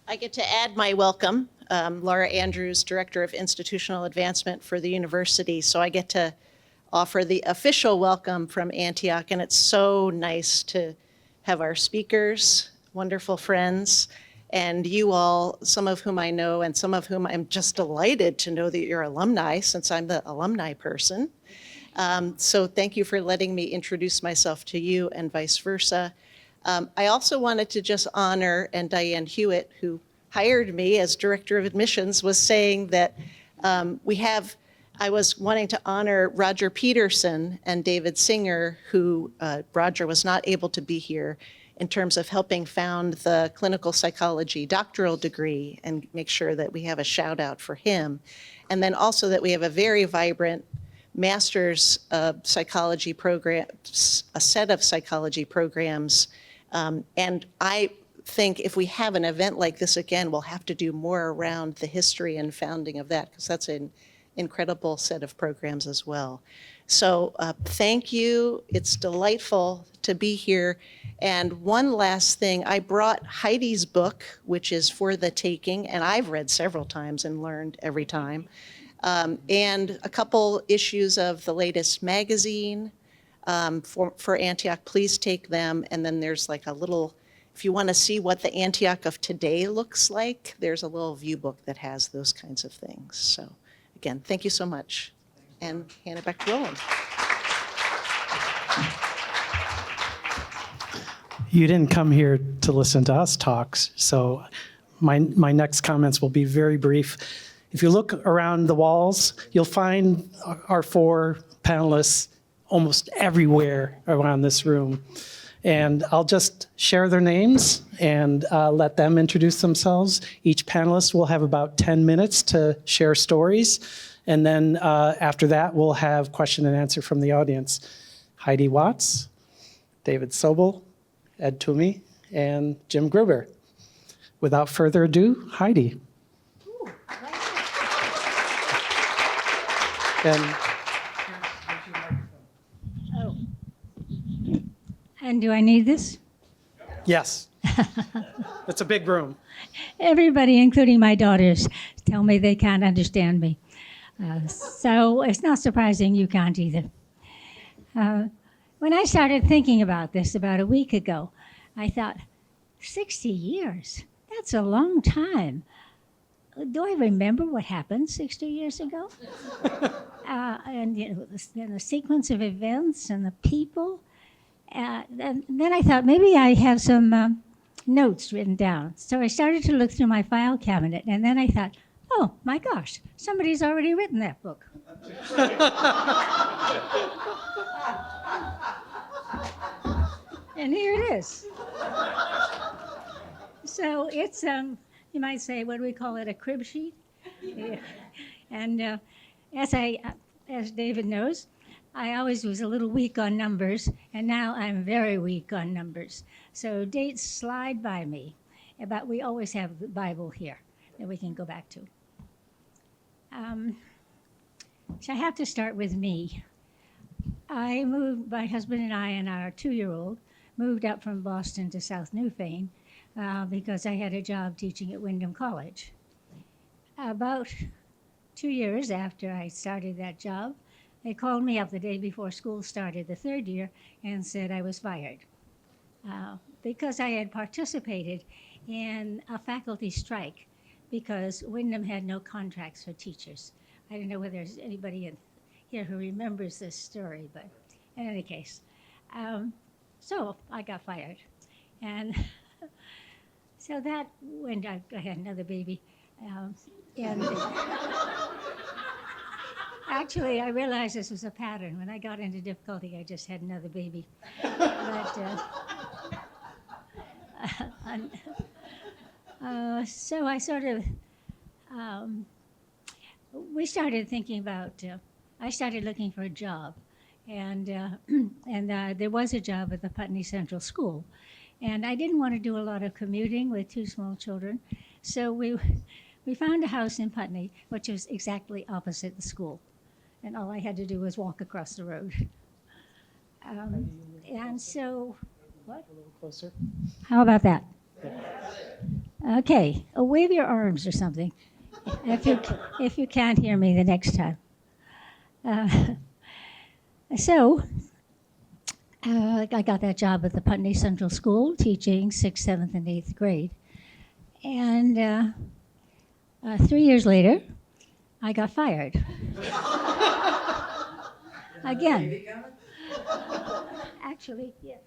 I get to add my welcome. Laura Andrews, Director of Institutional Advancement for the university. So I get to offer the official welcome from Antioch. And it's so nice to have our speakers, wonderful friends, and you all, some of whom I know and some of whom I'm just delighted to know that you're alumni, since I'm the alumni person. So thank you for letting me introduce myself to you and vice versa. I also wanted to just honor, and Diane Hewitt, who hired me as Director of Admissions, was saying that I was wanting to honor Roger Peterson and David Singer, who Roger was not able to be here, in terms of helping found the clinical psychology doctoral degree, and make sure that we have a shout out for him. And then also that we have a very vibrant master's psychology program, a set of psychology programs. And I think if we have an event like this again, we'll have to do more around the history and founding of that, because that's an incredible set of programs as well. So thank you. It's delightful to be here. And one last thing, I brought Heidi's book, which is For the Taking, and I've read several times and learned every time. And a couple issues of the latest magazine for Antioch. Please take them. And then there's like a little, if you want to see what the Antioch of today looks like, there's a little view book that has those kinds of things. So again, thank you so much. And hand it back to Roland. You didn't come here to listen to us talks, so my next comments will be very brief. If you look around the walls, you'll find our four panelists almost everywhere around this room. And I'll just share their names and let them introduce themselves. Each panelist will have about 10 minutes to share stories. And then after that, we'll have question and answer from the audience. Heidi Watts, David Sobel, Ed Toomey, and Jim Gruber. Without further ado, Heidi. Ooh, And oh. And do I need this? yes, it's a big room. Everybody, including my daughters, tell me they can't understand me. So it's not surprising you can't either. When I started thinking about this about a week ago, I thought, 60 years? That's a long time. Do I remember what happened 60 years ago? And you know, the sequence of events and the people. And then I thought maybe I have some notes written down. So I started to look through my file cabinet, and then I thought, oh my gosh, somebody's already written that book. And here it is. So it's, you might say, what do we call it, a crib sheet? Yeah. And as David knows, I always was a little weak on numbers, and now I'm very weak on numbers. So dates slide by me, but we always have the Bible here that we can go back to. So I have to start with me. I moved, my husband and I and our 2-year-old moved up from Boston to South Newfane because I had a job teaching at Windham College. About 2 years after I started that job, they called me up the day before school started, the 3rd year, and said I was fired because I had participated in a faculty strike because Windham had no contracts for teachers. I don't know whether there's anybody in here who remembers this story, but in any case. So I got fired. And so that, when I had another baby. And actually, I realized this was a pattern. When I got into difficulty, I just had another baby. But, so I sort of, we started thinking about, I started looking for a job. And there was a job at the Putney Central School. And I didn't want to do a lot of commuting with 2 small children. So we found a house in Putney, which was exactly opposite the school. And all I had to do was walk across the road. And so, what? A little closer. How about that? Okay, wave your arms or something if you can't hear me the next time. Uh, so I got that job at the Putney Central School teaching 6th, 7th, and 8th grade. And 3 years later, I got fired. Again. Actually, yes.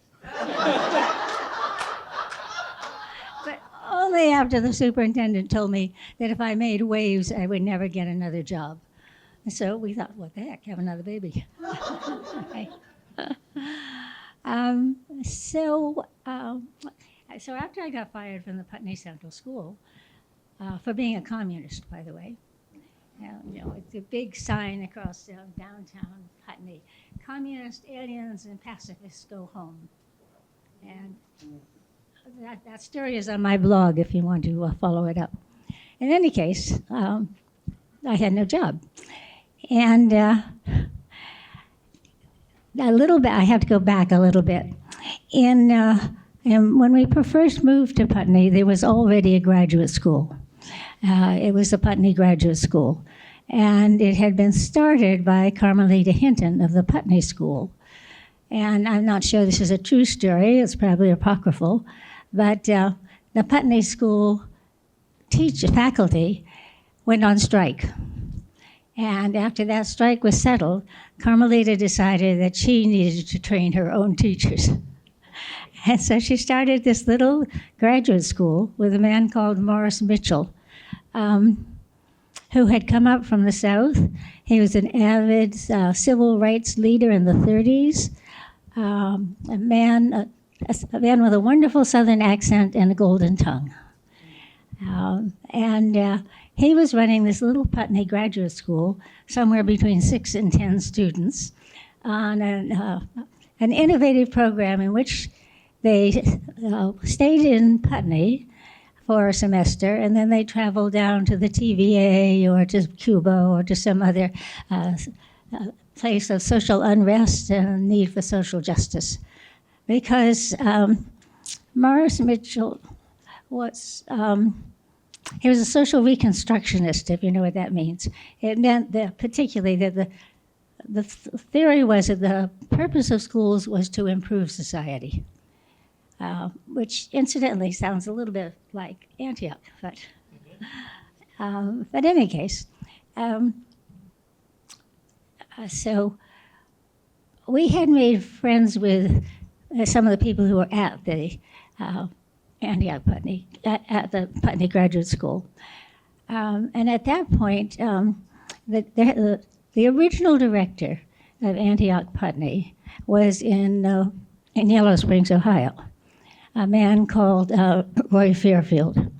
But only after the superintendent told me that if I made waves, I would never get another job. And so we thought, what the heck, have another baby. Okay. So after I got fired from the Putney Central School, for being a communist, by the way, it's a big sign across downtown Putney, communist, aliens, and pacifists go home. And that story is on my blog if you want to follow it up. In any case, I had no job. And I have to go back a little bit. And when we first moved to Putney, there was already a graduate school. It was the Putney Graduate School. And it had been started by Carmelita Hinton of the Putney School. And I'm not sure this is a true story, it's probably apocryphal, but the Putney School faculty went on strike. And after that strike was settled, Carmelita decided that she needed to train her own teachers. And so she started this little graduate school with a man called Morris Mitchell, who had come up from the South. He was an avid civil rights leader in the 30s, a man with a wonderful Southern accent and a golden tongue. He was running this little Putney graduate school, somewhere between 6 and 10 students, on an innovative program in which they stayed in Putney for a semester, and then they traveled down to the TVA or to Cuba or to some other place of social unrest and need for social justice. Because Morris Mitchell was... he was a social reconstructionist, if you know what that means. It meant that particularly that the theory was that the purpose of schools was to improve society, which incidentally sounds a little bit like Antioch, but in any case, so we had made friends with some of the people who were at the Antioch Putney, at the Putney Graduate School. And at that point, the original director of Antioch Putney was in Yellow Springs, Ohio, a man called Roy Fairfield.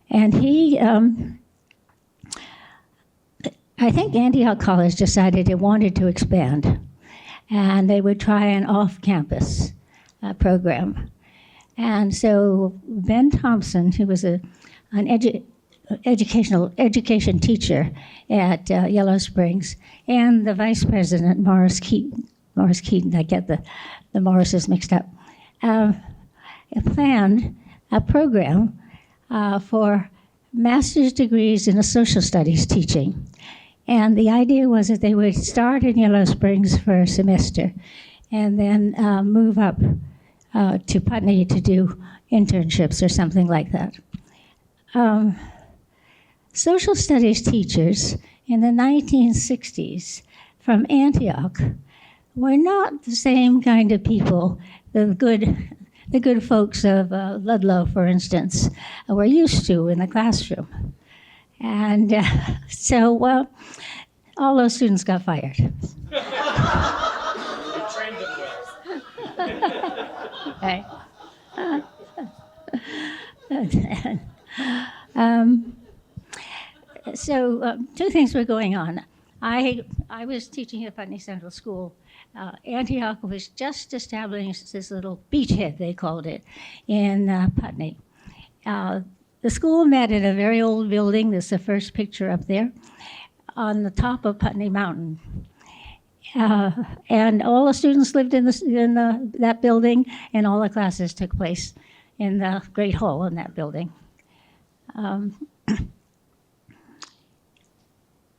And he, I think Antioch College decided it wanted to expand, and they would try an off-campus program. And so Ben Thompson, who was an education teacher at Yellow Springs, and the vice president, Morris Keaton, I get the Morrises mixed up, planned a program for master's degrees in social studies teaching. And the idea was that they would start in Yellow Springs for a semester and then move up to Putney to do internships or something like that. Social studies teachers in the 1960s from Antioch were not the same kind of people the good folks of Ludlow, for instance, were used to in the classroom. And so all those students got fired. You trained them well. Okay. So two things were going on. I was teaching at Putney Central School. Antioch was just establishing this little beachhead, they called it, in Putney. The school met in a very old building. There's the first picture up there, on the top of Putney Mountain. And all the students lived in that building, and all the classes took place in the Great Hall in that building.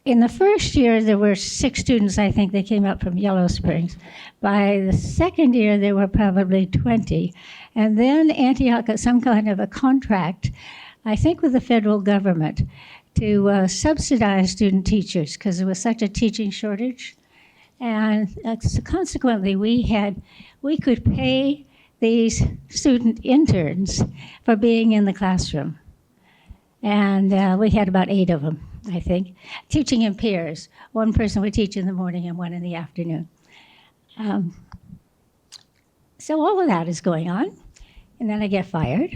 In the first year, there were 6 students, I think, that came up from Yellow Springs. By the second year, there were probably 20. And then Antioch got some kind of a contract, I think with the federal government, to subsidize student teachers because there was such a teaching shortage. And so consequently, we could pay these student interns for being in the classroom. And we had about 8 of them, I think, teaching in pairs. One person would teach in the morning and one in the afternoon. So all of that is going on. And then I get fired.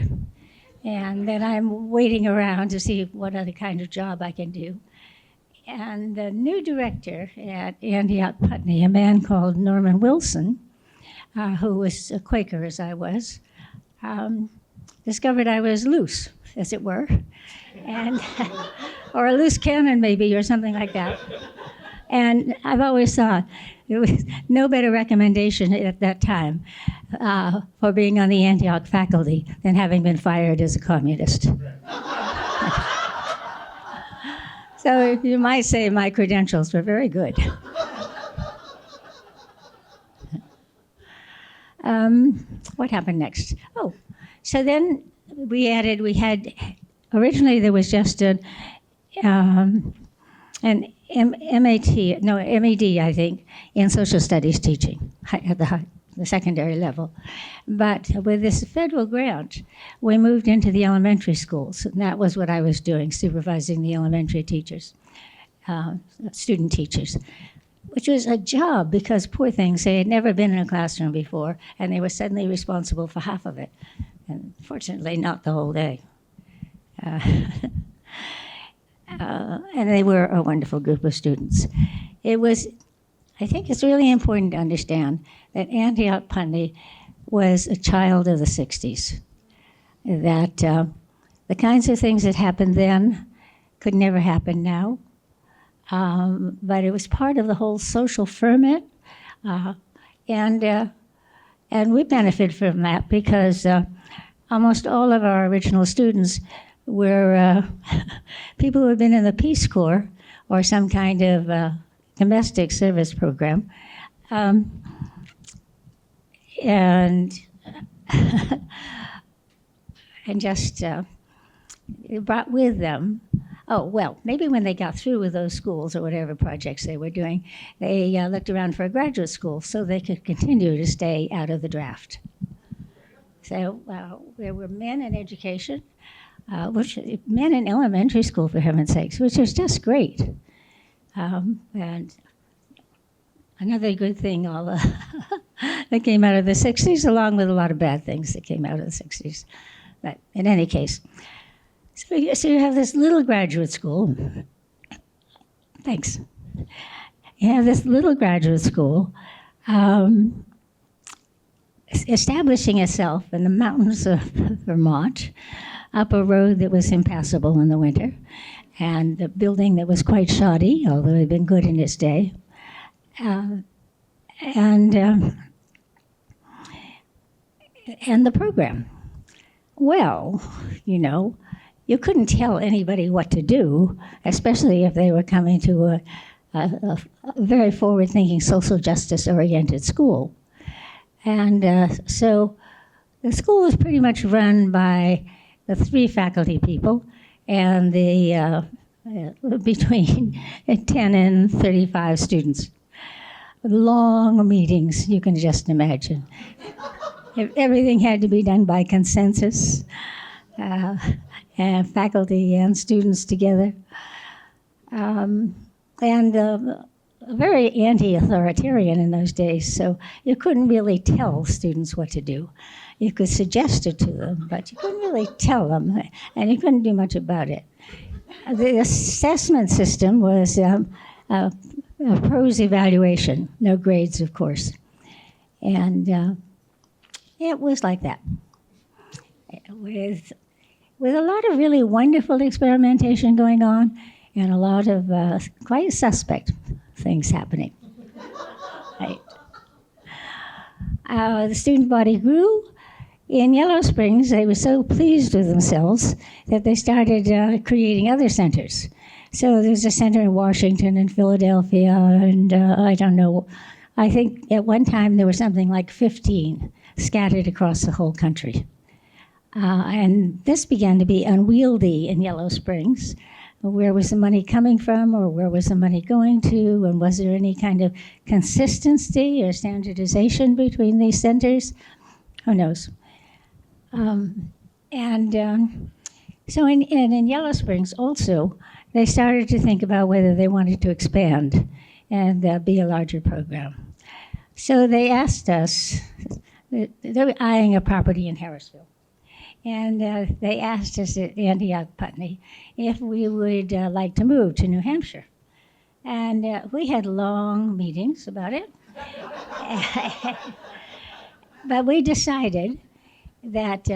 And then I'm waiting around to see what other kind of job I can do. And the new director at Antioch Putney, a man called Norman Wilson, who was a Quaker as I was, discovered I was loose, as it were, and or a loose cannon maybe, or something like that. And I've always thought there was no better recommendation at that time for being on the Antioch faculty than having been fired as a communist. So you might say my credentials were very good. What happened next? Oh, so then originally there was just an MAD, I think, in social studies teaching at the secondary level. But with this federal grant, we moved into the elementary schools, and that was what I was doing, supervising the elementary teachers, student teachers, which was a job because, poor things, they had never been in a classroom before, and they were suddenly responsible for half of it, and fortunately not the whole day. And they were a wonderful group of students. I think it's really important to understand that Antioch Putney was a child of the 60s, that the kinds of things that happened then could never happen now, but it was part of the whole social ferment, and we benefited from that because almost all of our original students were people who had been in the Peace Corps or some kind of domestic service program. And just brought with them, maybe when they got through with those schools or whatever projects they were doing, they looked around for a graduate school so they could continue to stay out of the draft. So there were men in education, men in elementary school, for heaven's sakes, which was just great. And another good thing that came out of the 60s, along with a lot of bad things that came out of the 60s. But in any case, so you have this little graduate school. Thanks. You have this little graduate school establishing itself in the mountains of Vermont, up a road that was impassable in the winter, and a building that was quite shoddy, although it had been good in its day. And the program. Well, you couldn't tell anybody what to do, especially if they were coming to a very forward-thinking, social justice-oriented school. And so the school was pretty much run by the 3 faculty people and the between 10 and 35 students. Long meetings, you can just imagine. Everything had to be done by consensus, and faculty and students together. And very anti-authoritarian in those days, so you couldn't really tell students what to do. You could suggest it to them, but you couldn't really tell them, and you couldn't do much about it. The assessment system was a prose evaluation, no grades, of course. And it was like that, with a lot of really wonderful experimentation going on and a lot of quite suspect things happening. Right. The student body grew. In Yellow Springs, they were so pleased with themselves that they started creating other centers. So there's a center in Washington and Philadelphia, and I don't know. I think at one time there were something like 15 scattered across the whole country. And this began to be unwieldy in Yellow Springs. Where was the money coming from, or where was the money going to, and was there any kind of consistency or standardization between these centers? Who knows? So in Yellow Springs also, they started to think about whether they wanted to expand and be a larger program. So they asked us, they were eyeing a property in Harrisville. And they asked us at Antioch Putney if we would like to move to New Hampshire. And we had long meetings about it. But we decided that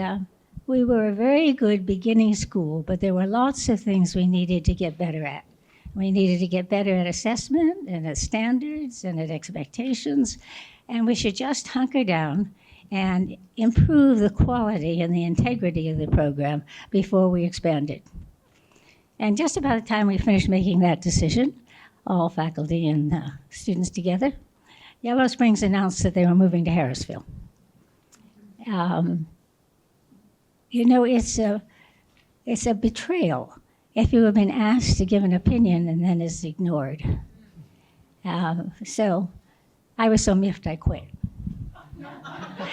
we were a very good beginning school, but there were lots of things we needed to get better at. We needed to get better at assessment and at standards and at expectations, and we should just hunker down and improve the quality and the integrity of the program before we expanded. And just about the time we finished making that decision, all faculty and students together, Yellow Springs announced that they were moving to Harrisville. It's a betrayal if you have been asked to give an opinion and then it's ignored. So I was so miffed I quit.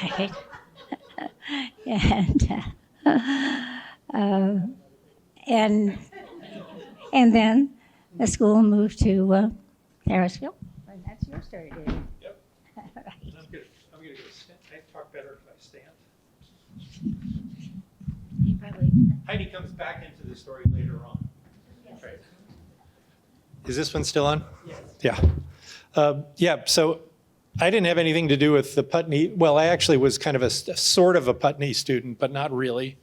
Right? And then the school moved to Harrisville. And that's your story, David. Yep. Right. I'm gonna go stand. I talk better if I stand. You probably. Heidi comes back into the story later on. Yes. Right. Is this one still on? Yes. Yeah, so I didn't have anything to do with the Putney. Well, I actually was kind of a sort of a Putney student, but not really,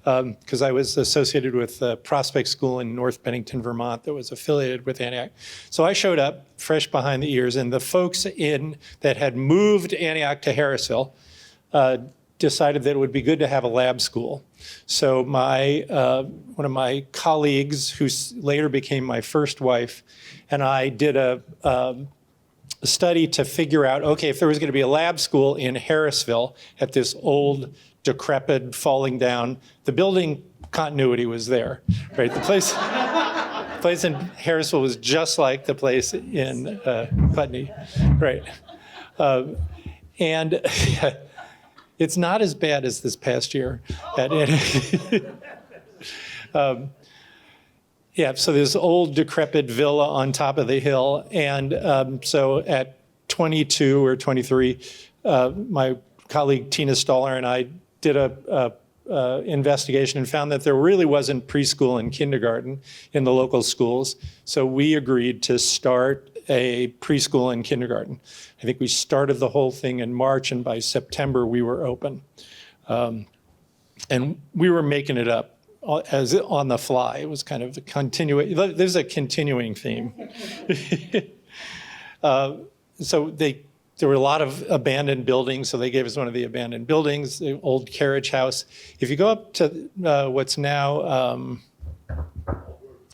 because I was associated with Prospect School in North Bennington, Vermont, that was affiliated with Antioch. So I showed up fresh behind the ears, and the folks that had moved Antioch to Harrisville decided that it would be good to have a lab school. So one of my colleagues, who later became my first wife, and I did a study to figure out, okay, if there was going to be a lab school in Harrisville at this old, decrepit, falling down, the building continuity was there, right? The place in Harrisville was just like the place in Putney, right? And it's not as bad as this past year. Yeah, so this old decrepit villa on top of the hill. And so at 22 or 23, my colleague Tina Stoller and I did a investigation and found that there really wasn't preschool and kindergarten in the local schools. So we agreed to start a preschool and kindergarten. I think we started the whole thing in March, and by September we were open. And we were making it up as on the fly. It was kind of a continuing, there's a continuing theme. So there were a lot of abandoned buildings, so they gave us one of the abandoned buildings, the old carriage house. If you go up to what's now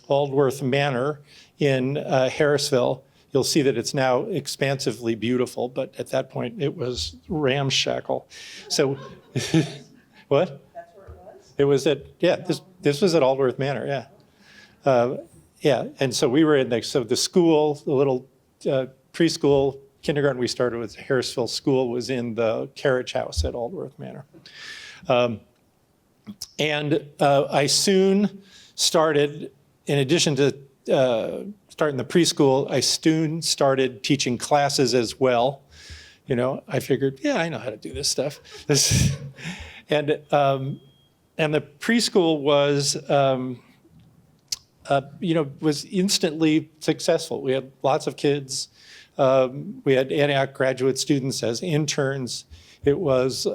Aldworth Manor in Harrisville, you'll see that it's now expansively beautiful, but at that point it was ramshackle. So, what? It was at, yeah, this was at Aldworth Manor, yeah. Yeah, and so we were in the school, the little preschool, kindergarten we started with, Harrisville School, was in the carriage house at Aldworth Manor. And I soon started, in addition to starting the preschool, I soon started teaching classes as well. You know, I figured, yeah, I know how to do this stuff. And the preschool was, was instantly successful. We had lots of kids. We had Antioch graduate students as interns. It was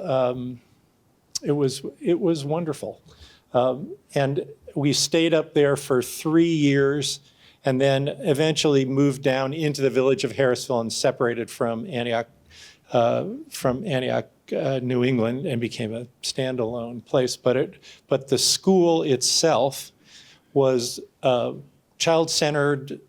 wonderful. And we stayed up there for 3 years, and then eventually moved down into the village of Harrisville and separated from Antioch New England and became a standalone place. But the school itself was child-centered,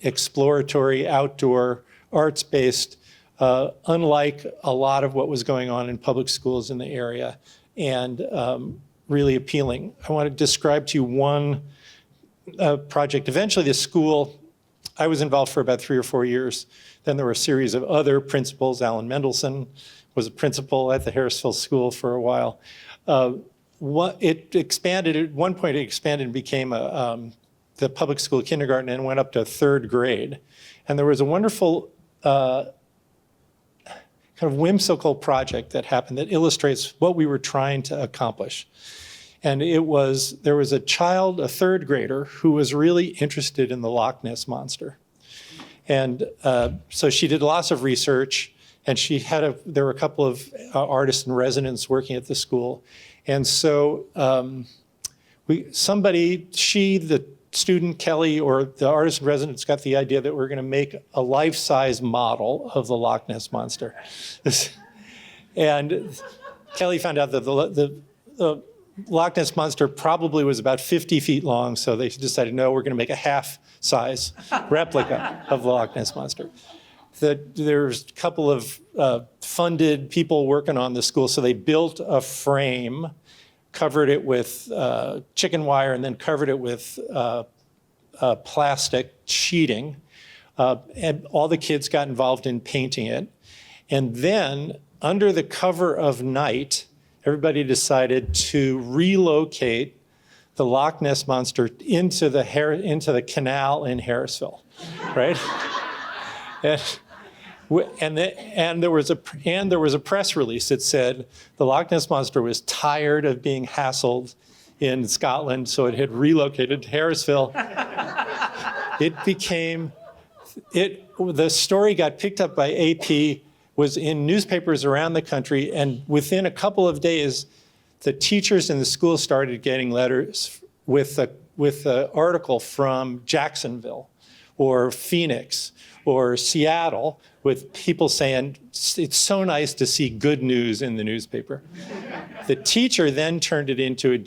exploratory, outdoor, arts-based, unlike a lot of what was going on in public schools in the area, and really appealing. I want to describe to you one project. Eventually, the school, I was involved for about 3 or 4 years. Then there were a series of other principals. Alan Mendelson was a principal at the Harrisville School for a while. It expanded, at one point it expanded and became the public school kindergarten and went up to 3rd grade. And there was a wonderful kind of whimsical project that happened that illustrates what we were trying to accomplish. And there was a child, a 3rd grader, who was really interested in the Loch Ness Monster. And so she did lots of research, and there were a couple of artists in residence working at the school. And so the student, Kelly, or the artist in residence got the idea that we're going to make a life-size model of the Loch Ness Monster. And Kelly found out that the Loch Ness Monster probably was about 50 feet long, so they decided, no, we're going to make a half-size replica of the Loch Ness Monster. There's a couple of funded people working on the school, so they built a frame, covered it with chicken wire, and then covered it with plastic sheeting. And all the kids got involved in painting it. And then, under the cover of night, everybody decided to relocate the Loch Ness Monster into the canal in Harrisville, right? And there was a press release that said the Loch Ness Monster was tired of being hassled in Scotland, so it had relocated to Harrisville. The story got picked up by AP, was in newspapers around the country, and within a couple of days, the teachers in the school started getting letters with an article from Jacksonville or Phoenix or Seattle with people saying, it's so nice to see good news in the newspaper. The teacher then turned it into a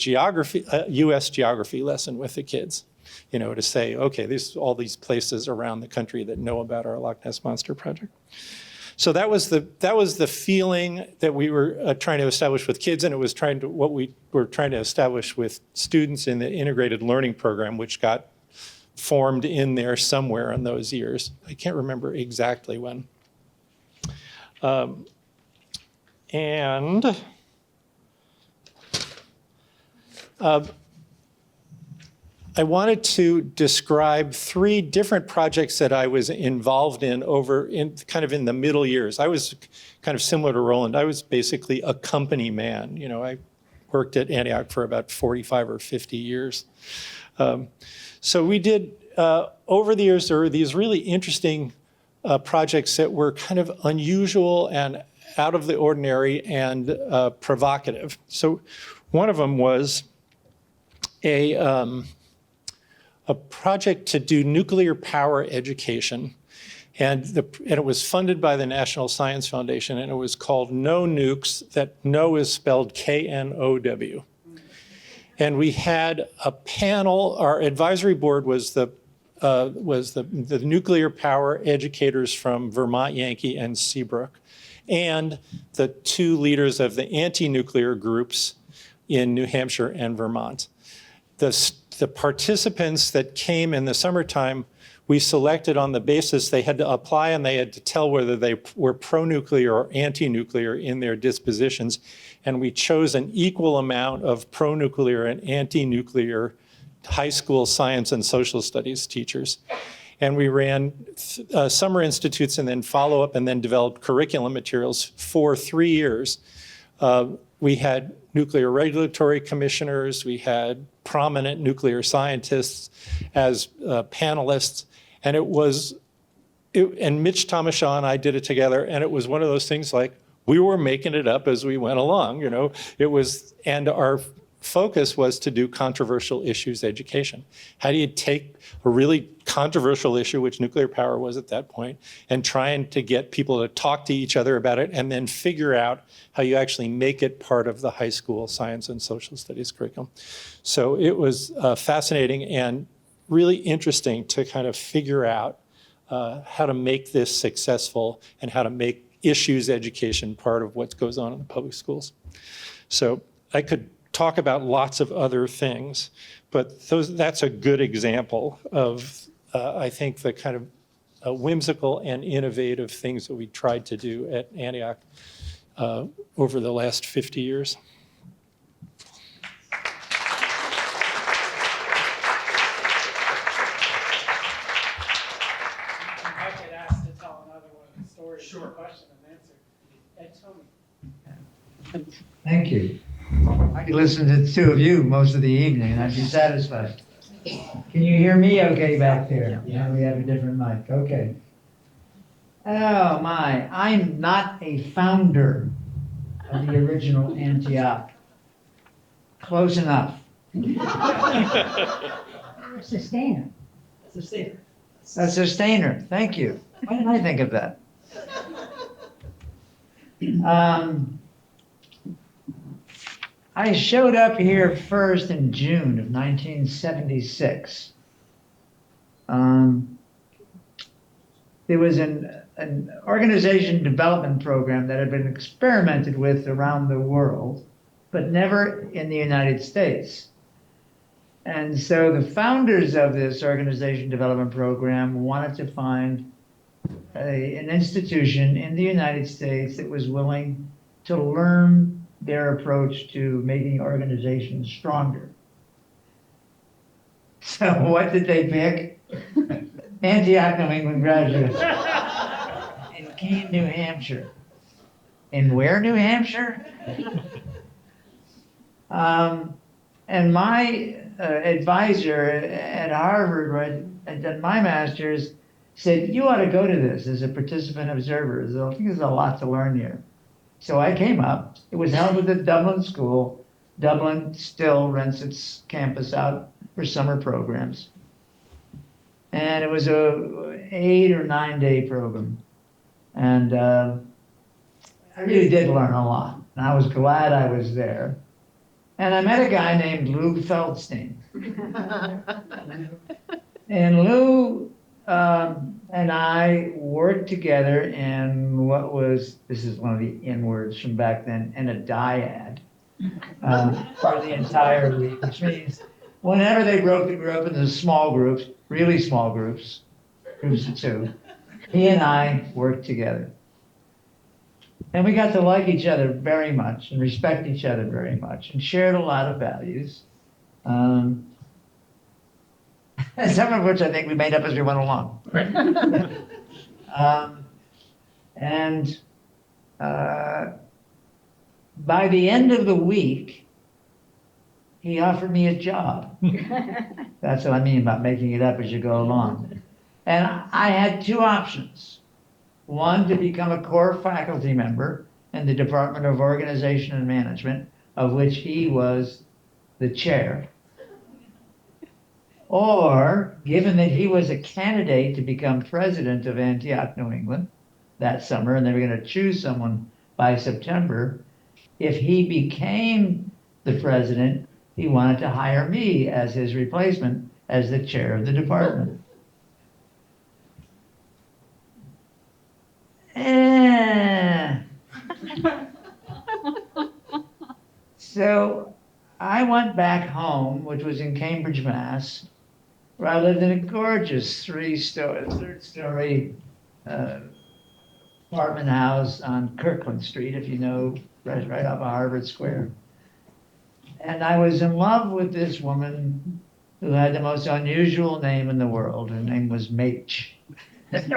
U.S. geography lesson with the kids, to say, okay, there's all these places around the country that know about our Loch Ness Monster project. So that was the feeling that we were trying to establish with kids, and it was what we were trying to establish with students in the integrated learning program, which got formed in there somewhere in those years. I can't remember exactly when. I wanted to describe 3 different projects that I was involved in in the middle years. I was kind of similar to Roland. I was basically a company man. I worked at Antioch for about 45 or 50 years. So we did, over the years, there were these really interesting projects that were kind of unusual and out of the ordinary and provocative. So one of them was a project to do nuclear power education. And it was funded by the National Science Foundation, and it was called No Nukes. That No is spelled K-N-O-W. And we had a panel. Our advisory board was the nuclear power educators from Vermont Yankee and Seabrook, and the 2 leaders of the anti-nuclear groups in New Hampshire and Vermont. The participants that came in the summertime, we selected on the basis they had to apply, and they had to tell whether they were pro-nuclear or anti-nuclear in their dispositions. And we chose an equal amount of pro-nuclear and anti-nuclear high school science and social studies teachers. And we ran summer institutes and then follow-up and then developed curriculum materials for 3 years. We had nuclear regulatory commissioners, we had prominent nuclear scientists as panelists, and and Mitch Tomashaw and I did it together, and it was one of those things like we were making it up as we went along, It was, and focus was to do controversial issues education. How do you take a really controversial issue, which nuclear power was at that point, and trying to get people to talk to each other about it and then figure out how you actually make it part of the high school science and social studies curriculum. So it was fascinating and really interesting to kind of figure out how to make this successful and how to make issues education part of what goes on in the public schools. So I could talk about lots of other things, but that's a good example of, I think, the kind of whimsical and innovative things that we tried to do at Antioch over the last 50 years. I get asked to tell another one of the stories. Sure. Question and answer. Ed, Tony. Thank you. I could listen to the two of you most of the evening and I'd be satisfied. Can you hear me okay back there? Yeah, we have a different mic. Okay. Oh my, I'm not a founder of the original Antioch. Close enough. Sustainer. A sustainer, thank you. Why didn't I think of that? I showed up here first in June of 1976. There was an organization development program that had been experimented with around the world, but never in the United States. And so the founders of this organization development program wanted to find an institution in the United States that was willing to learn their approach to making organizations stronger. So what did they pick? Antioch, New England graduates in Keene, New Hampshire. In where, New Hampshire? And my advisor at Harvard, where I'd done my master's, said, you ought to go to this as a participant observer. So I think there's a lot to learn here. So I came up. It was held at the Dublin School. Dublin still rents its campus out for summer programs. And it was a 8 or 9 day program. And I really did learn a lot. And I was glad I was there. And I met a guy named Lou Feldstein. And Lou and I worked together in what was, this is one of the N-words from back then, in a dyad for the entire week, which means whenever they broke the group into small groups, really small groups, groups of 2, he and I worked together. And we got to like each other very much and respect each other very much and shared a lot of values. Some of which I think we made up as we went along. By the end of the week, he offered me a job. That's what I mean by making it up as you go along. And I had 2 options. One, to become a core faculty member in the Department of Organization and Management, of which he was the chair. Or, given that he was a candidate to become president of Antioch, New England that summer, and they were going to choose someone by September, if he became the president, he wanted to hire me as his replacement as the chair of the department. So I went back home, which was in Cambridge, Mass., where I lived in a gorgeous third-story apartment house on Kirkland Street, if you know, right off of Harvard Square. And I was in love with this woman who had the most unusual name in the world. Her name was Mach. And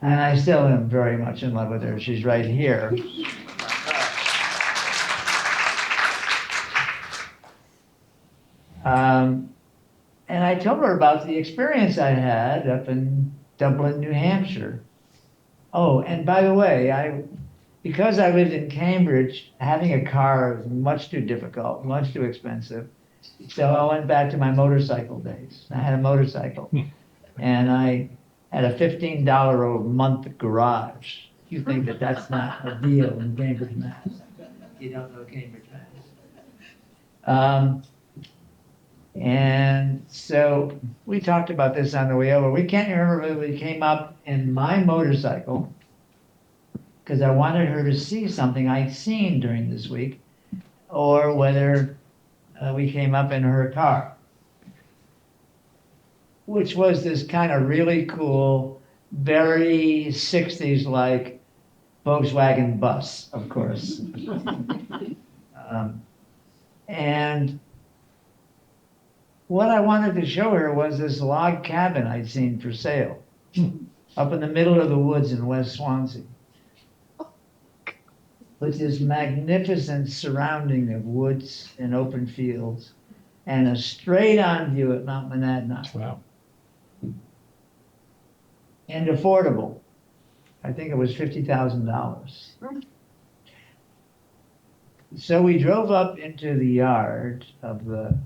I still am very much in love with her. She's right here. And I told her about the experience I had up in Dublin, New Hampshire. Oh, and by the way, because I lived in Cambridge, having a car was much too difficult, much too expensive. So I went back to my motorcycle days. I had a motorcycle, and I had a $15 a month garage. You think that that's not a deal in Cambridge, Mass. You don't know Cambridge, Mass. And so we talked about this on the way over. We can't remember whether we came up in my motorcycle, because I wanted her to see something I'd seen during this week, or whether we came up in her car, which was this kind of really cool, very 60s-like Volkswagen bus, of course. And what I wanted to show her was this log cabin I'd seen for sale up in the middle of the woods in West Swansea, with this magnificent surrounding of woods and open fields and a straight-on view at Mount Monadnock. Wow. And affordable. I think it was $50,000. So we drove up into the yard of the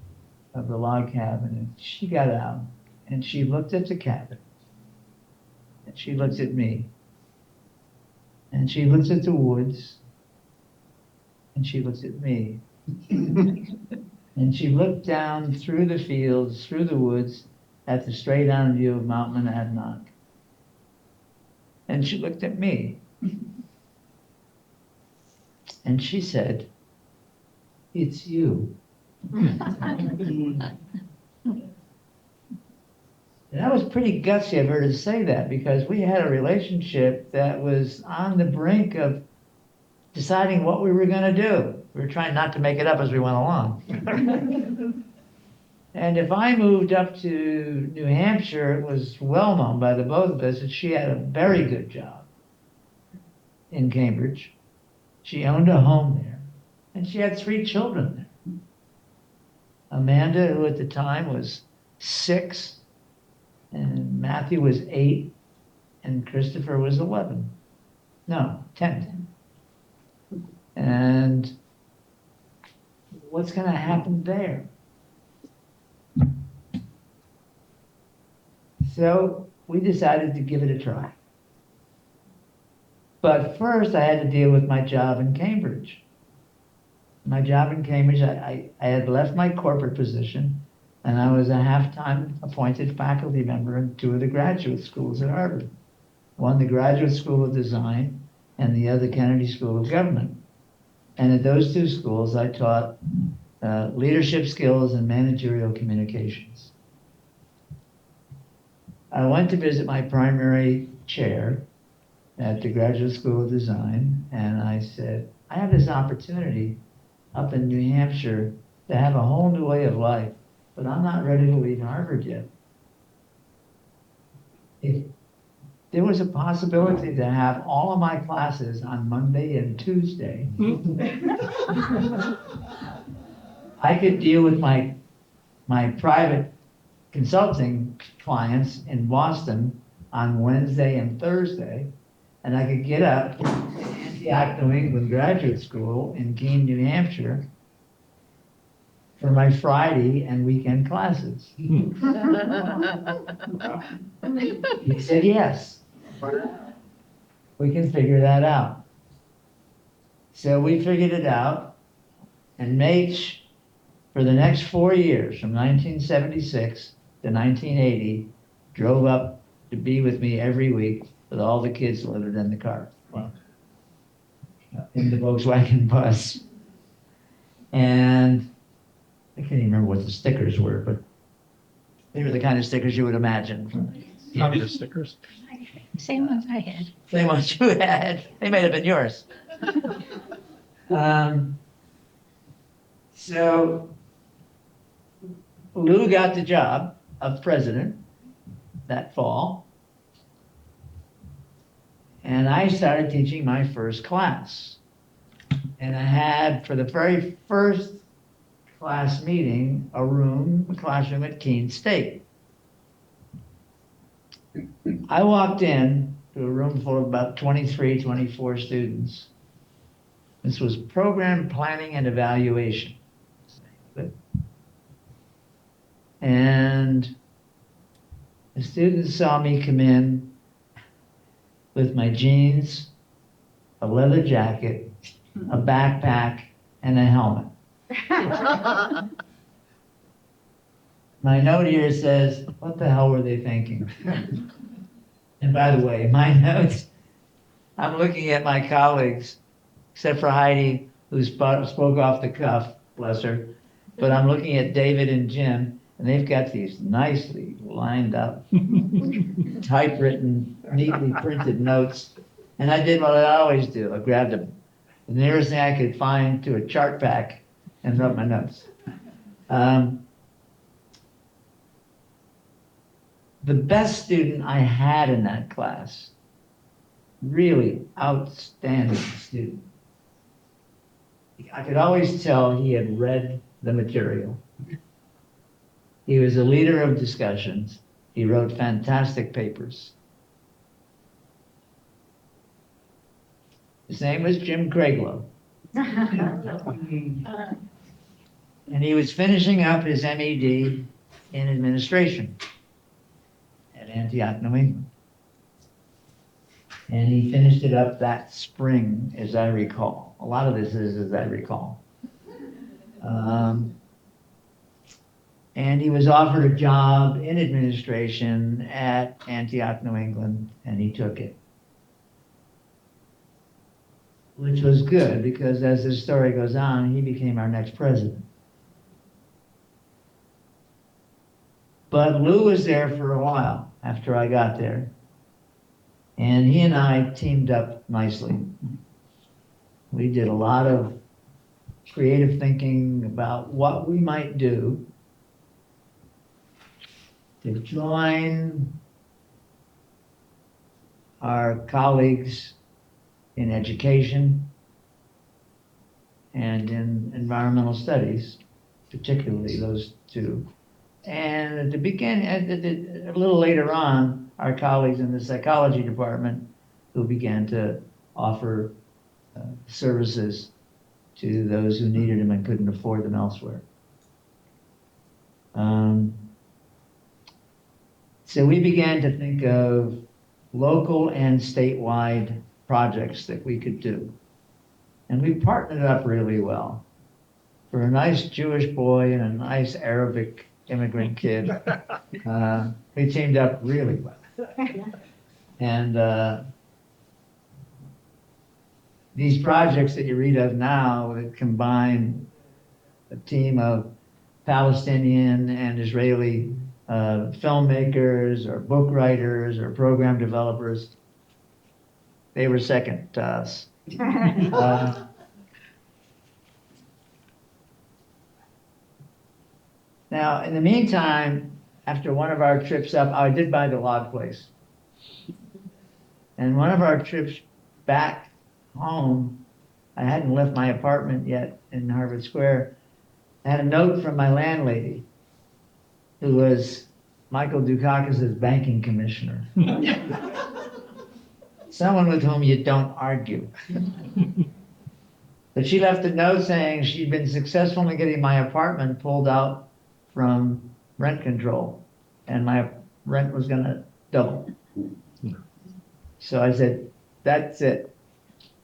log cabin, and she got out and she looked at the cabin, and she looked at me, and she looked at the woods, and she looked at me, and she looked down through the fields, through the woods, at the straight-on view of Mount Monadnock, and she looked at me, and she said, "It's you." And that was pretty gutsy of her to say that, because we had a relationship that was on the brink of deciding what we were going to do. We were trying not to make it up as we went along. And if I moved up to New Hampshire, it was well known by the both of us that she had a very good job in Cambridge. She owned a home there, and she had 3 children there. Amanda, who at the time was 6, and Matthew was 8, and Christopher was 11. No, 10. And what's going to happen there? So we decided to give it a try. But first I had to deal with my job in Cambridge. My job in Cambridge, I had left my corporate position, and I was a half-time appointed faculty member in 2 of the graduate schools at Harvard. One, the Graduate School of Design, and the other, Kennedy School of Government. And at those 2 schools, I taught leadership skills and managerial communications. I went to visit my primary chair at the Graduate School of Design, and I said, I have this opportunity up in New Hampshire to have a whole new way of life, but I'm not ready to leave Harvard yet. If there was a possibility to have all of my classes on Monday and Tuesday, I could deal with my private consulting clients in Boston on Wednesday and Thursday, and I could get up to Antioch, New England Graduate School in Keene, New Hampshire for my Friday and weekend classes. He said, yes, we can figure that out. So we figured it out, and Mach, for the next 4 years, from 1976 to 1980, drove up to be with me every week with all the kids loaded in the car. Wow. In the Volkswagen bus. And I can't even remember what the stickers were, but they were the kind of stickers you would imagine. Communist stickers. Same ones I had. Same ones you had. They may have been yours. So Lou got the job of president that fall. And I started teaching my first class. And I had, for the very first class meeting, a classroom at Keene State. I walked in to a room full of about 23, 24 students. This was program planning and evaluation. And the students saw me come in with my jeans, a leather jacket, a backpack, and a helmet. My note here says, what the hell were they thinking? And by the way, my notes, I'm looking at my colleagues, except for Heidi, who spoke off the cuff, bless her. But I'm looking at David and Jim, and they've got these nicely lined up, typewritten, neatly printed notes. And I did what I always do. I grabbed the nearest thing I could find to a chart pack and wrote my notes. The best student I had in that class, really outstanding student. I could always tell he had read the material. He was a leader of discussions. He wrote fantastic papers. His name was Jim Craiglow. And he was finishing up his MED in administration at Antioch, New England. And he finished it up that spring, as I recall. A lot of this is as I recall. And he was offered a job in administration at Antioch, New England, and he took it. Which was good, because as the story goes on, he became our next president. But Lou was there for a while after I got there. And he and I teamed up nicely. We did a lot of creative thinking about what we might do to join our colleagues in education and in environmental studies, particularly those two. And at the beginning, a little later on, our colleagues in the psychology department who began to offer services to those who needed them and couldn't afford them elsewhere. So we began to think of local and statewide projects that we could do. And we partnered up really well. For a nice Jewish boy and a nice Arabic immigrant kid, we teamed up really well. And these projects that you read of now that combine a team of Palestinian and Israeli filmmakers or book writers or program developers, they were second to us. Now, in the meantime, after one of our trips up, I did buy the log place. And one of our trips back home, I hadn't left my apartment yet in Harvard Square. I had a note from my landlady, who was Michael Dukakis' banking commissioner. Someone with whom you don't argue. But she left a note saying she'd been successful in getting my apartment pulled out from rent control, and my rent was gonna double. So I said, that's it.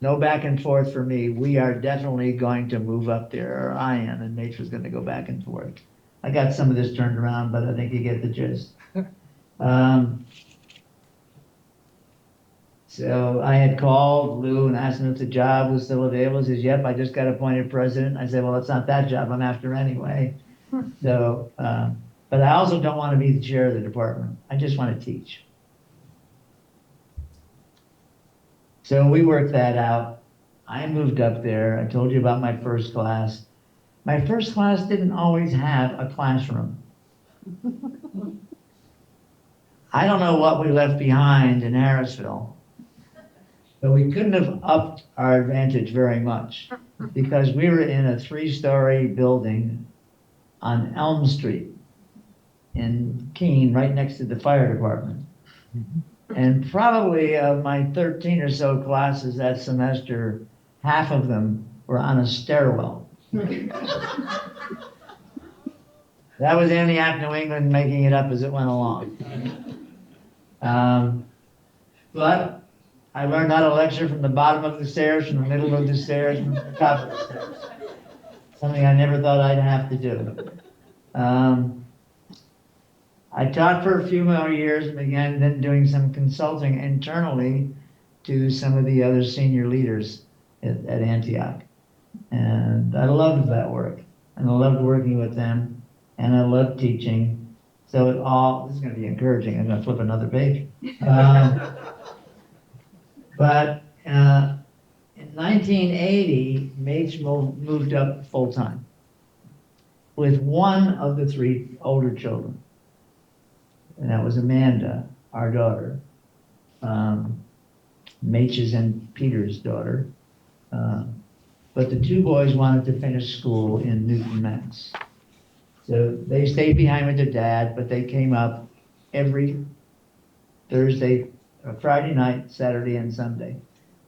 No back and forth for me. We are definitely going to move up there, or I am, and Nature's gonna go back and forth. I got some of this turned around, but I think you get the gist. So I had called Lou and asked him if the job was still available. He says, yep, I just got appointed president. I said, well, it's not that job I'm after anyway. So, but I also don't want to be the chair of the department. I just want to teach. So we worked that out. I moved up there. I told you about my first class. My first class didn't always have a classroom. I don't know what we left behind in Harrisville, but we couldn't have upped our advantage very much because we were in a 3-story building on Elm Street in Keene, right next to the fire department. And probably of my 13 or so classes that semester, half of them were on a stairwell. That was Antioch, New England, making it up as it went along. But I learned how to lecture from the bottom of the stairs, from the middle of the stairs, from the top of the stairs. Something I never thought I'd have to do. I taught for a few more years and began then doing some consulting internally to some of the other senior leaders at Antioch. And I loved that work. And I loved working with them. And I loved teaching. So this is going to be encouraging. I'm going to flip another page. But in 1980, Mach moved up full-time with one of the three older children. And that was Amanda, our daughter, Mach's and Peter's daughter. But the two boys wanted to finish school in Newton, Mass. So they stayed behind with their dad, but they came up every Thursday, Friday night, Saturday, and Sunday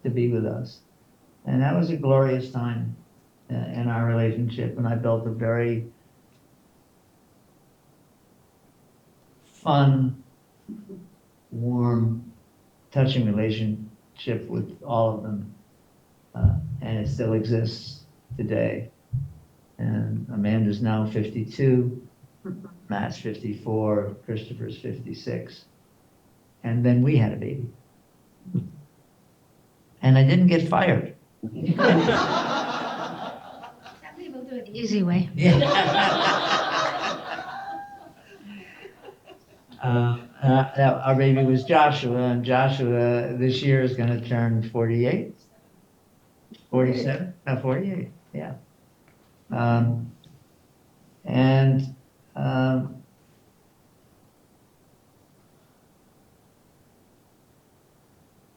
to be with us. And that was a glorious time in our relationship, and I built a very fun, warm, touching relationship with all of them. And it still exists today. And Amanda's now 52, Matt's 54, Christopher's 56. And then we had a baby. And I didn't get fired. Some people do it the easy way. Our baby was Joshua, and Joshua this year is going to turn 48. 47? No, 48, yeah.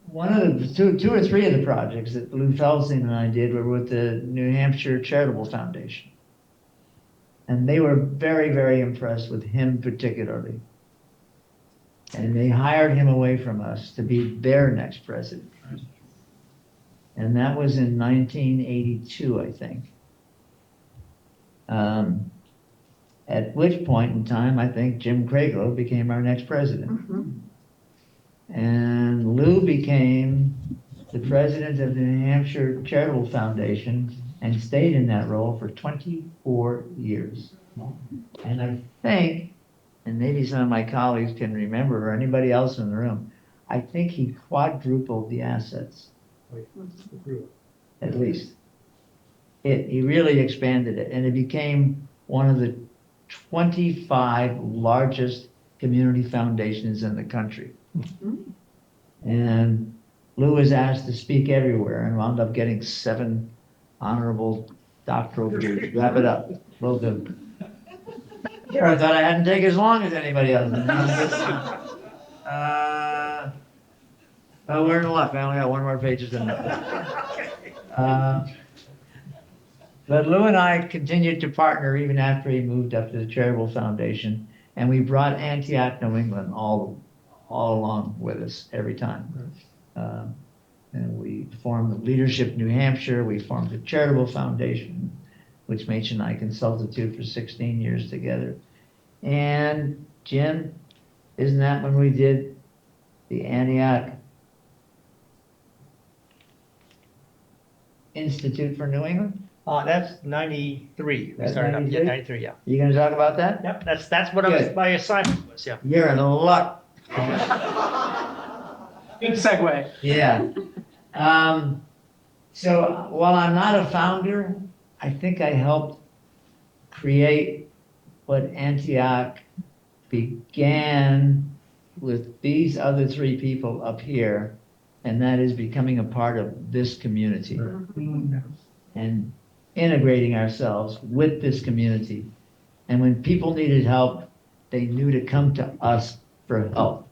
One of the two or three of the projects that Lou Felsen and I did were with the New Hampshire Charitable Foundation. And they were very, very impressed with him particularly. And they hired him away from us to be their next president. And that was in 1982, I think. At which point in time, I think Jim Craiglow became our next president. Mm-hmm. And Lou became the president of the New Hampshire Charitable Foundation and stayed in that role for 24 years. And I think, and maybe some of my colleagues can remember, or anybody else in the room, I think he quadrupled the assets. At least. He really expanded it, and it became one of the 25 largest community foundations in the country. Mm-hmm. And Lou was asked to speak everywhere and wound up getting 7 honorable doctoral degrees. Wrap it up. Will do. Here, I thought I hadn't taken as long as anybody else. Oh, we're in luck. I only got one more page than that. But Lou and I continued to partner even after he moved up to the Charitable Foundation, and we brought Antioch, New England all along with us every time. And we formed Leadership New Hampshire. We formed the Charitable Foundation, which Mach and I consulted to for 16 years together. And Jim, isn't that when we did the Antioch Institute for New England? That's 93. We That's started up, 93? yeah, 93, yeah. You gonna talk about that? Yep, that's what Good. my assignment was, yeah. You're in luck. Good segue. Yeah. So while I'm not a founder, I think I helped create what Antioch began with these other 3 people up here, and that is becoming a part of this community and integrating ourselves with this community. And when people needed help, they knew to come to us for help.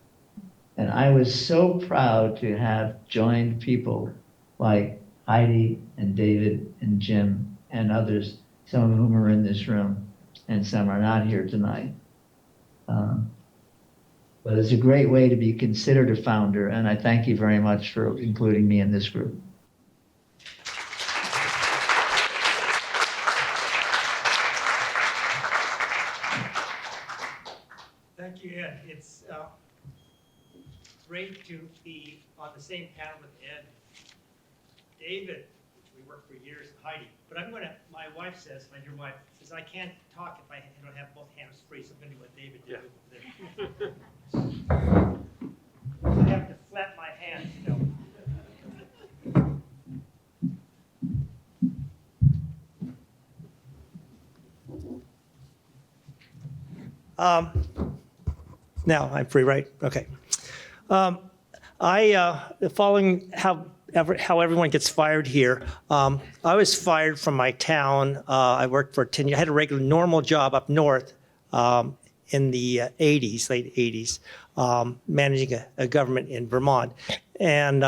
And I was so proud to have joined people like Heidi and David and Jim and others, some of whom are in this room and some are not here tonight. But it's a great way to be considered a founder, and I thank you very much for including me in this group. it's great to be on the same panel with Ed, David, which we worked for years, and Heidi. But my wife says, my dear wife, says I can't talk if I don't have both hands free, so I'm going to do what David did over there. I have to flap my hands still. Now I'm free, right? Okay. Following how everyone gets fired here, I was fired from my town. I worked for 10 years. I had a regular, normal job up north in the 80s, late 80s, managing a government in Vermont. And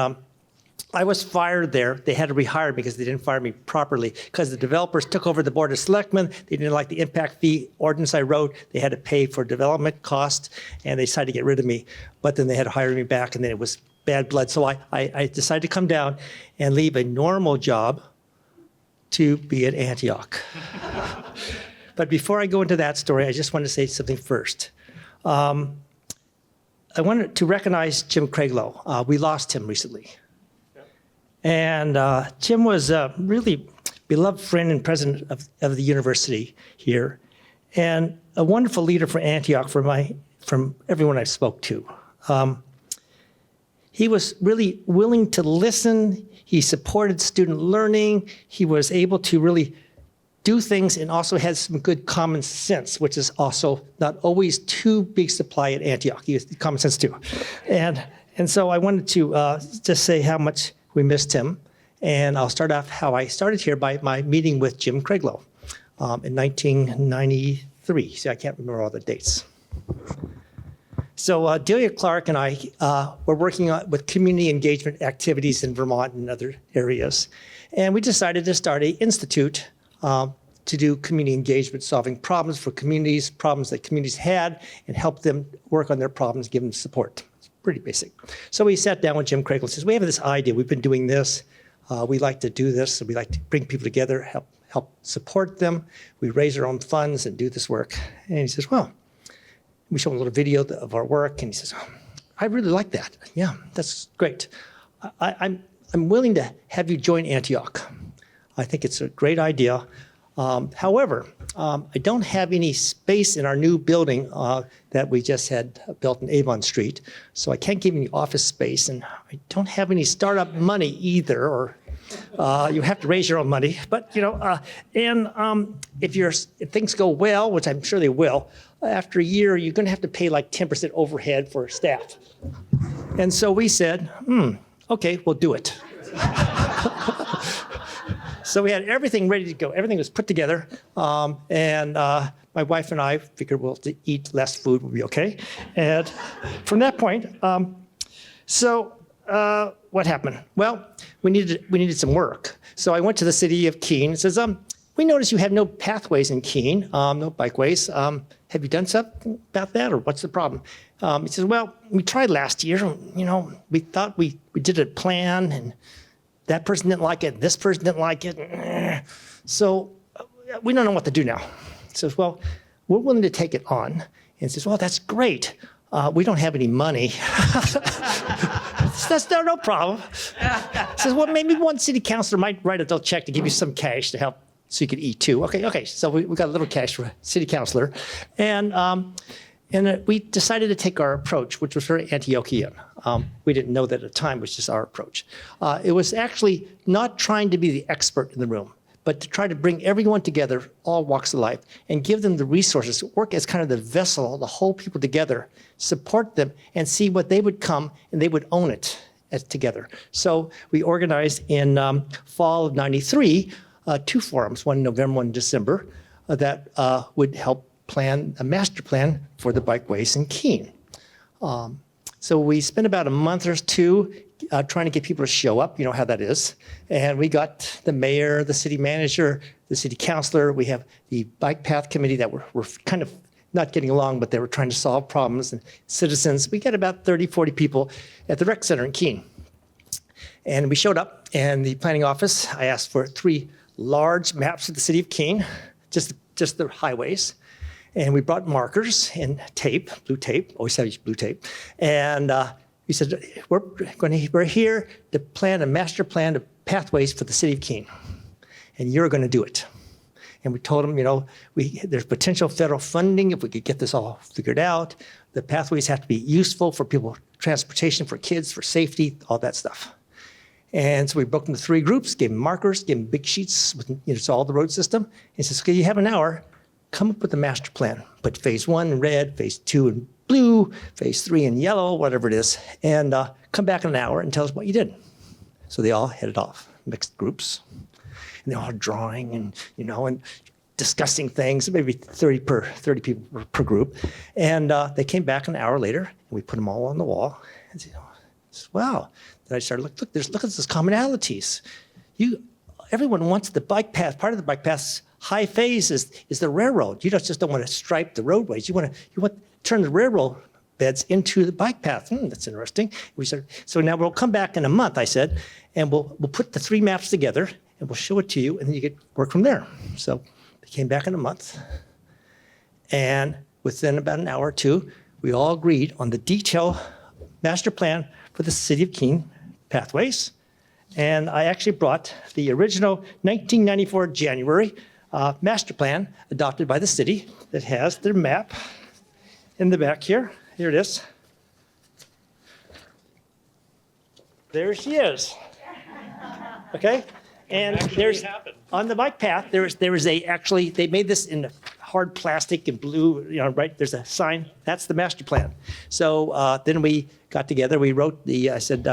I was fired there. They had to rehire me because they didn't fire me properly because the developers took over the Board of Selectmen. They didn't like the impact fee ordinance I wrote. They had to pay for development costs, and they decided to get rid of me. But then they had to hire me back, and then it was bad blood. So I decided to come down and leave a normal job to be at Antioch. But before I go into that story, I just want to say something first. I wanted to recognize Jim Craiglow. We lost him recently. And Jim was a really beloved friend and president of the university here, and a wonderful leader for Antioch from everyone I spoke to. He was really willing to listen. He supported student learning. He was able to really do things and also had some good common sense, which is also not always too big supply at Antioch. He has common sense too. And so I wanted to just say how much we missed him. And I'll start off how I started here by my meeting with Jim Craiglow in 1993. See, I can't remember all the dates. So Delia Clark and I were working with community engagement activities in Vermont and other areas. And we decided to start an institute to do community engagement, solving problems for communities, problems that communities had, and help them work on their problems, give them support. It's pretty basic. So we sat down with Jim Craiglow and says, we have this idea. We've been doing this. We like to do this. So we like to bring people together, help support them. We raise our own funds and do this work. And he says, well, we show him a little video of our work. And he says, oh, I really like that. Yeah, that's great. I'm willing to have you join Antioch. I think it's a great idea. However, I don't have any space in our new building that we just had built in Avon Street, so I can't give you any office space, and I don't have any startup money either, or you have to raise your own money. But if things go well, which I'm sure they will, after a year you're going to have to pay like 10% overhead for staff. And so we said, okay, we'll do it. So we had everything ready to go. Everything was put together. And my wife and I figured we'll eat less food, we'll be okay. And from that point, what happened? Well, we needed some work. So I went to the city of Keene and says, we noticed you have no pathways in Keene, no bikeways. Have you done something about that, or what's the problem? He says, well, we tried last year. We thought we did a plan, and that person didn't like it, this person didn't like it. So we don't know what to do now. He says, well, we're willing to take it on. And he says, well, that's great. We don't have any money. That's no problem. He says, well, maybe one city councilor might write a little check to give you some cash to help so you could eat too. Okay. So we got a little cash for a city councilor. And we decided to take our approach, which was very Antiochian. We didn't know that at the time, it was just our approach. It was actually not trying to be the expert in the room, but to try to bring everyone together, all walks of life, and give them the resources, work as kind of the vessel, the whole people together, support them, and see what they would come, and they would own it together. So we organized in fall of '93, 2 forums, one in November, one in December, that would help plan a master plan for the bikeways in Keene. So we spent about a month or 2 trying to get people to show up. You know how that is. And we got the mayor, the city manager, the city councilor. We have the bike path committee that were kind of not getting along, but they were trying to solve problems, and citizens. We got about 30, 40 people at the rec center in Keene. And we showed up, and the planning office, I asked for 3 large maps of the city of Keene, just the highways. And we brought markers and tape, blue tape, always have blue tape. And we said, we're here to plan a master plan of pathways for the city of Keene. And you're going to do it. And we told them, there's potential federal funding if we could get this all figured out. The pathways have to be useful for people, transportation for kids, for safety, all that stuff. And so we broke into 3 groups, gave them markers, gave them big sheets with so all the road system. And says, okay, you have an hour, come up with a master plan. Put phase 1 in red, phase 2 in blue, phase 3 in yellow, whatever it is, and come back in an hour and tell us what you did. So they all headed off, mixed groups. And they're all drawing and discussing things, maybe 30 people per group. And they came back an hour later, and we put them all on the wall. And said, wow. Then I started, look at these commonalities. Everyone wants the bike path. Part of the bike path's high phase is the railroad. You just don't want to stripe the roadways. You want to turn the railroad beds into the bike path. That's interesting. We said, so now we'll come back in a month, I said, and we'll put the 3 maps together, and we'll show it to you, and then you get work from there. So they came back in a month, and within about an hour or 2, we all agreed on the detailed master plan for the city of Keene pathways. And I actually brought the original 1994 January master plan adopted by the city that has their map in the back here. Here it is. There she is. Okay? And there's, on the bike path, there was actually, they made this in hard plastic and blue, right? There's a sign. That's the master plan. So then we got together, we wrote I said,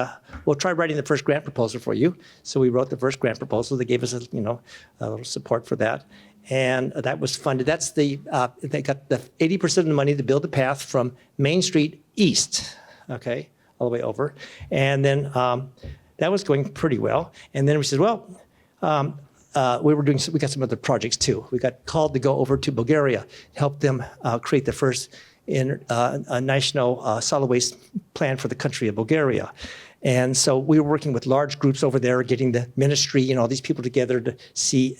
we'll try writing the first grant proposal for you. So we wrote the first grant proposal. They gave us a little support for that. And that was funded. That's they got the 80% of the money to build the path from Main Street east, okay, all the way over. And then that was going pretty well. And then we said, well, we got some other projects too. We got called to go over to Bulgaria, help them create the first national solid waste plan for the country of Bulgaria. And so we were working with large groups over there, getting the ministry and all these people together to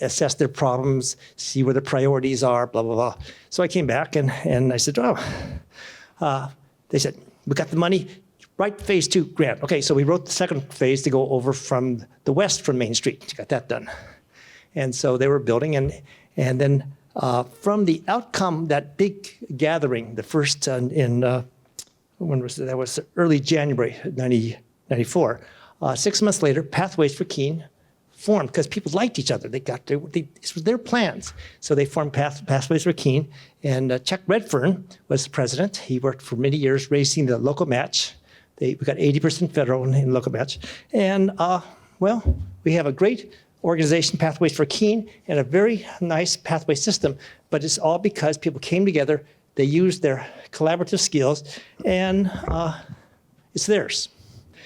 assess their problems, see where the priorities are, blah, blah, blah. So I came back and I said, they said, we got the money, write phase 2 grant. Okay, so we wrote the second phase to go over from the west from Main Street, got that done. And so they were building, and then from the outcome, that big gathering, the first when was it? That was early January 1994. 6 months later, Pathways for Keene formed because people liked each other. This was their plans. So they formed Pathways for Keene, and Chuck Redfern was the president. He worked for many years raising the local match. We got 80% federal in local match. And we have a great organization, Pathways for Keene, and a very nice pathway system, but it's all because people came together, they used their collaborative skills, and it's theirs.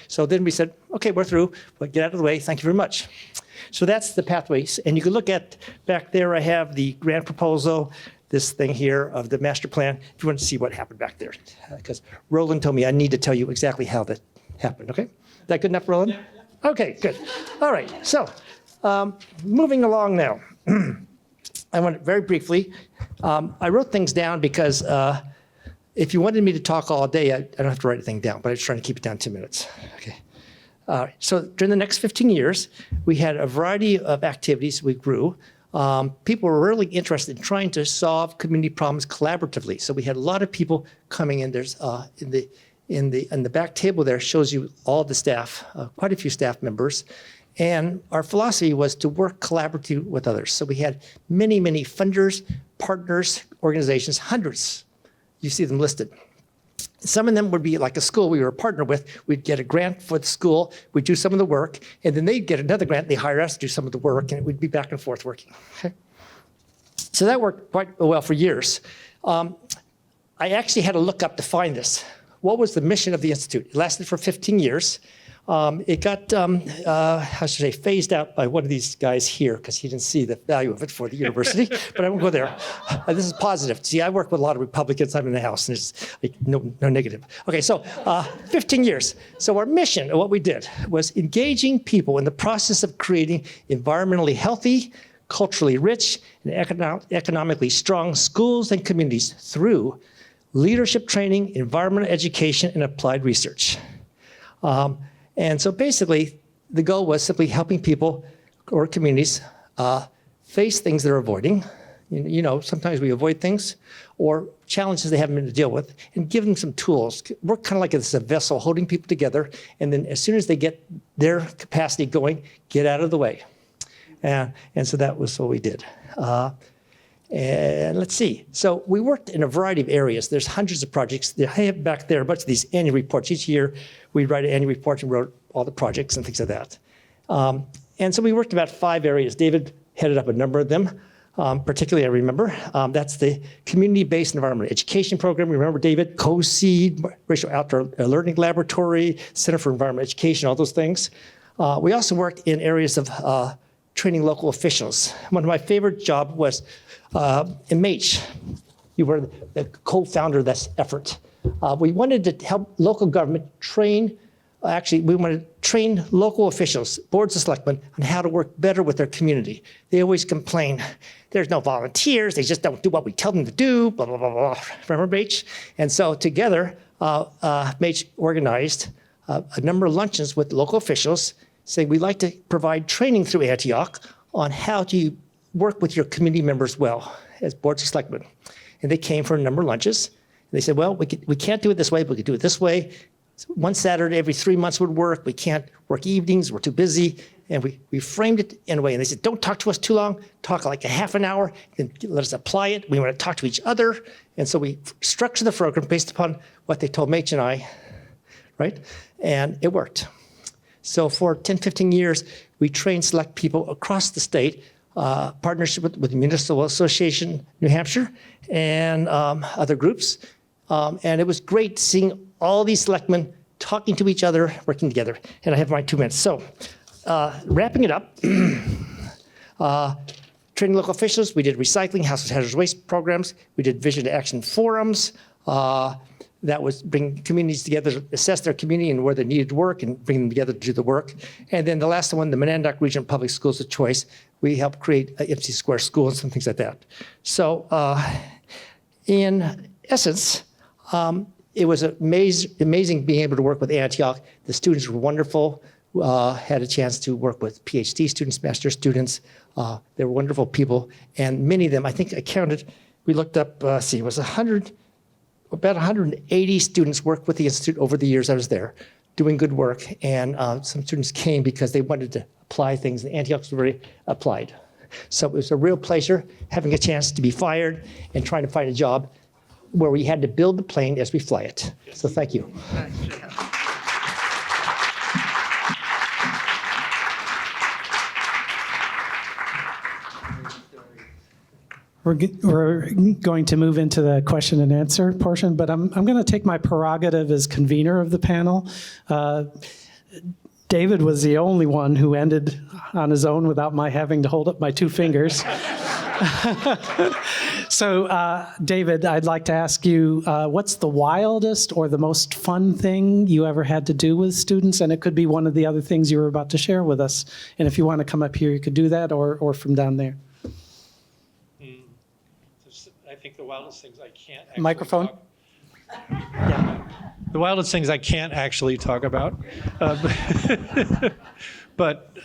So then we said, okay, we're through, but get out of the way, thank you very much. So that's the pathways, and you can look at, back there I have the grant proposal, this thing here of the master plan, if you want to see what happened back there, because Roland told me I need to tell you exactly how that happened, okay? Is that good enough, Roland? Yeah. Okay, good. All right, so moving along now. I want to very briefly, I wrote things down because if you wanted me to talk all day, I don't have to write a thing down, but I was trying to keep it down 2 minutes. Okay. So during the next 15 years, we had a variety of activities we grew. People were really interested in trying to solve community problems collaboratively. So we had a lot of people coming in. There's in the back table there shows you all the staff, quite a few staff members. And our philosophy was to work collaboratively with others. So we had many, many funders, partners, organizations, hundreds. You see them listed. Some of them would be like a school we were a partner with. We'd get a grant for the school, we'd do some of the work, and then they'd get another grant, they hire us to do some of the work, and we'd be back and forth working. Okay? So that worked quite well for years. I actually had to look up to find this. What was the mission of the Institute? It lasted for 15 years. It got, phased out by one of these guys here because he didn't see the value of it for the university, but I won't go there. This is positive. See, I work with a lot of Republicans. I'm in the House, and it's like no negative. Okay, so 15 years. So our mission, what we did, was engaging people in the process of creating environmentally healthy, culturally rich and economically strong schools and communities through leadership training, environmental education, and applied research. And so basically, the goal was simply helping people or communities face things they're avoiding. You know, sometimes we avoid things or challenges they haven't been to deal with, and give them some tools. We're kind of like as a vessel holding people together, and then as soon as they get their capacity going, get out of the way. And so that was what we did. And let's see. So we worked in a variety of areas. There's hundreds of projects. I have back there a bunch of these annual reports. Each year, we write an annual report and wrote all the projects and things like that. And so we worked about 5 areas. David headed up a number of them. Particularly, I remember, that's the Community-Based Environmental Education Program. Remember, David? COSEED, Racial Outdoor Learning Laboratory, Center for Environmental Education, all those things. We also worked in areas of training local officials. One of my favorite jobs was in MH. You were the co-founder of this effort. We wanted to help local government train. Actually, we want to train local officials, boards of selectmen, on how to work better with their community. They always complain, there's no volunteers, they just don't do what we tell them to do, blah, blah, blah, blah. Remember MH? And so together, MH organized a number of luncheons with local officials, saying we'd like to provide training through Antioch on how to work with your community members well as boards of selectmen. And they came for a number of lunches. And they said, well, we can't do it this way, but we could do it this way. One Saturday every 3 months would work. We can't work evenings. We're too busy. And we framed it in a way. And they said, don't talk to us too long. Talk like a half an hour. Then let us apply it. We want to talk to each other. And so we structured the program based upon what they told Mach and I, right? And it worked. So for 10, 15 years, we trained select people across the state, partnership with the Municipal Association, New Hampshire, and other groups. And it was great seeing all these selectmen talking to each other, working together. And I have my 2 minutes. So wrapping it up, training local officials, we did recycling, household hazardous waste programs, we did vision to action forums. That was bring communities together, assess their community and where they needed to work and bring them together to do the work. And then the last one, the Monadnock Region Public Schools of Choice, we helped create a MC Square School and some things like that. So in essence, it was amazing being able to work with Antioch. The students were wonderful. Had a chance to work with PhD students, master's students. They were wonderful people. And many of them, I think I counted, we looked up, it was about 180 students worked with the Institute over the years I was there, doing good work. And some students came because they wanted to apply things, and Antioch was very applied. So it was a real pleasure having a chance to be fired and trying to find a job where we had to build the plane as we fly it. So thank you. We're going to move into the question and answer portion, but I'm going to take my prerogative as convener of the panel. David was the only one who ended on his own without my having to hold up my 2 fingers. So, David, I'd like to ask you, what's the wildest or the most fun thing you ever had to do with students? And it could be one of the other things you were about to share with us. And if you want to come up here, you could do that, or from down there. I think the wildest things I can't actually Microphone? Yeah. The wildest things I can't actually talk about. But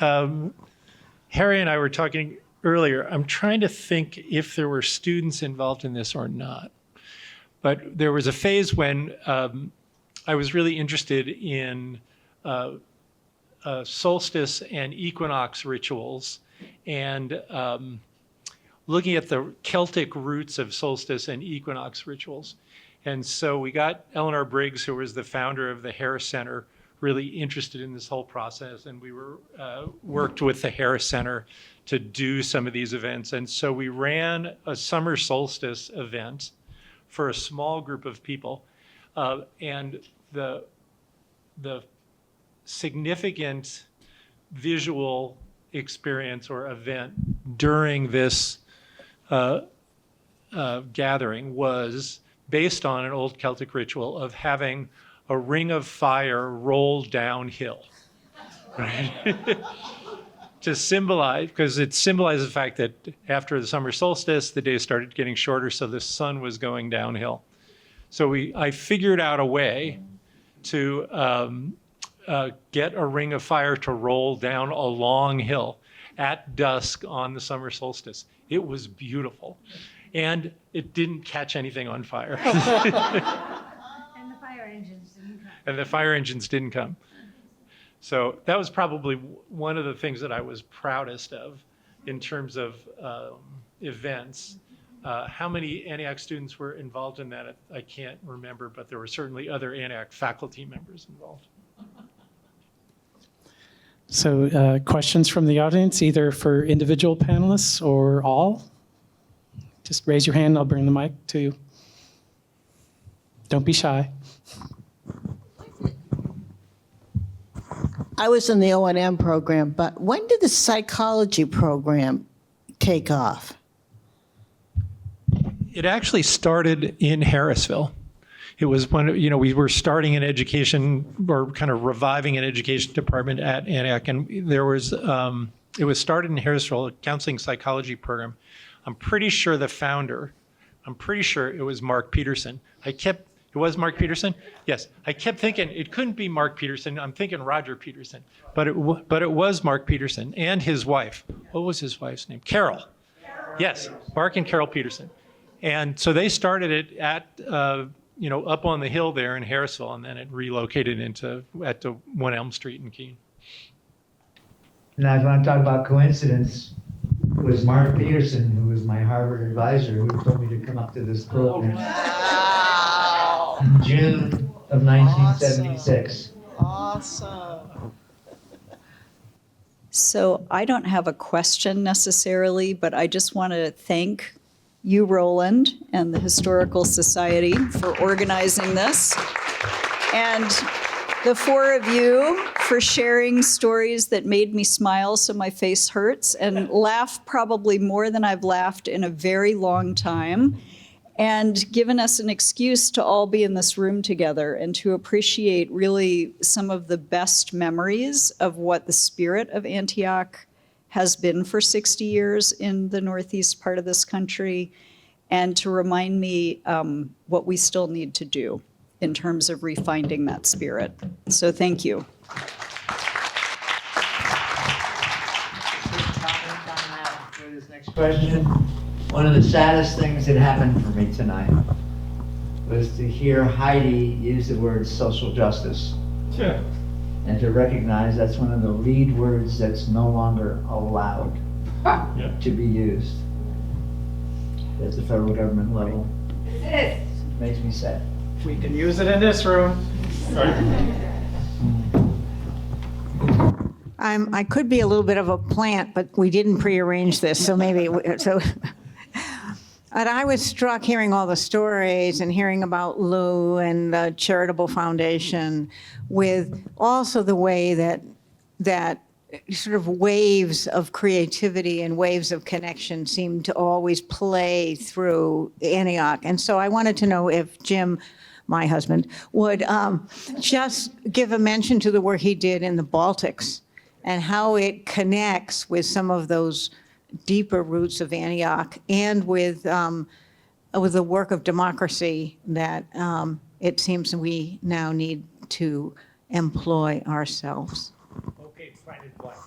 Harry and I were talking earlier. I'm trying to think if there were students involved in this or not. But there was a phase when I was really interested in solstice and equinox rituals and looking at the Celtic roots of solstice and equinox rituals. And so we got Eleanor Briggs, who was the founder of the Harris Center, really interested in this whole process. And we were worked with the Harris Center to do some of these events. And so we ran a summer solstice event for a small group of people. And the significant visual experience or event during this gathering was based on an old Celtic ritual of having a ring of fire roll downhill, right? to symbolize, because it symbolizes the fact that after the summer solstice, the days started getting shorter, so the sun was going downhill. So I figured out a way to get a ring of fire to roll down a long hill at dusk on the summer solstice. It was beautiful. And it didn't catch anything on fire. And the fire engines didn't come. And the fire engines didn't come. So that was probably one of the things that I was proudest of in terms of events. How many Antioch students were involved in that, I can't remember, but there were certainly other Antioch faculty members involved. So questions from the audience, either for individual panelists or all? Just raise your hand, I'll bring the mic to you. Don't be shy. I was in the O&M program, but when did the psychology program take off? It actually started in Harrisville. It was when, we were starting an education or kind of reviving an education department at Antioch, and there was, it was started in Harrisville, a counseling psychology program. I'm pretty sure the founder, it was Mark Peterson. It was Mark Peterson? Yes. I kept thinking it couldn't be Mark Peterson. I'm thinking Roger Peterson. But it was Mark Peterson and his wife. What was his wife's name? Carol. Yes, Mark and Carol Peterson. And so they started it at, up on the hill there in Harrisville, and then it relocated at 1 Elm Street in Keene. Now, if you want to talk about coincidence, it was Mark Peterson, who was my Harvard advisor, who told me to come up to this program in June of 1976. Awesome. So I don't have a question necessarily, but I just want to thank you, Roland, and the Historical Society for organizing this. And the four of you for sharing stories that made me smile so my face hurts and laugh probably more than I've laughed in a very long time, and given us an excuse to all be in this room together and to appreciate really some of the best memories of what the spirit of Antioch has been for 60 years in the northeast part of this country, and to remind me what we still need to do in terms of refinding that spirit. So thank you. For this next question, one of the saddest things that happened for me tonight was to hear Heidi use the word social justice. Yeah. And to recognize that's one of the lead words that's no longer allowed to be used at the federal government level. Makes me sad. We can use it in this room. I could be a little bit of a plant, but we didn't prearrange this, so maybe, so. But I was struck hearing all the stories and hearing about Lou and the charitable foundation, with also the way that sort of waves of creativity and waves of connection seem to always play through Antioch. And so I wanted to know if Jim, my husband, would just give a mention to the work he did in the Baltics and how it connects with some of those deeper roots of Antioch, and with the work of democracy that it seems we now need to employ ourselves. Okay, fine and blank.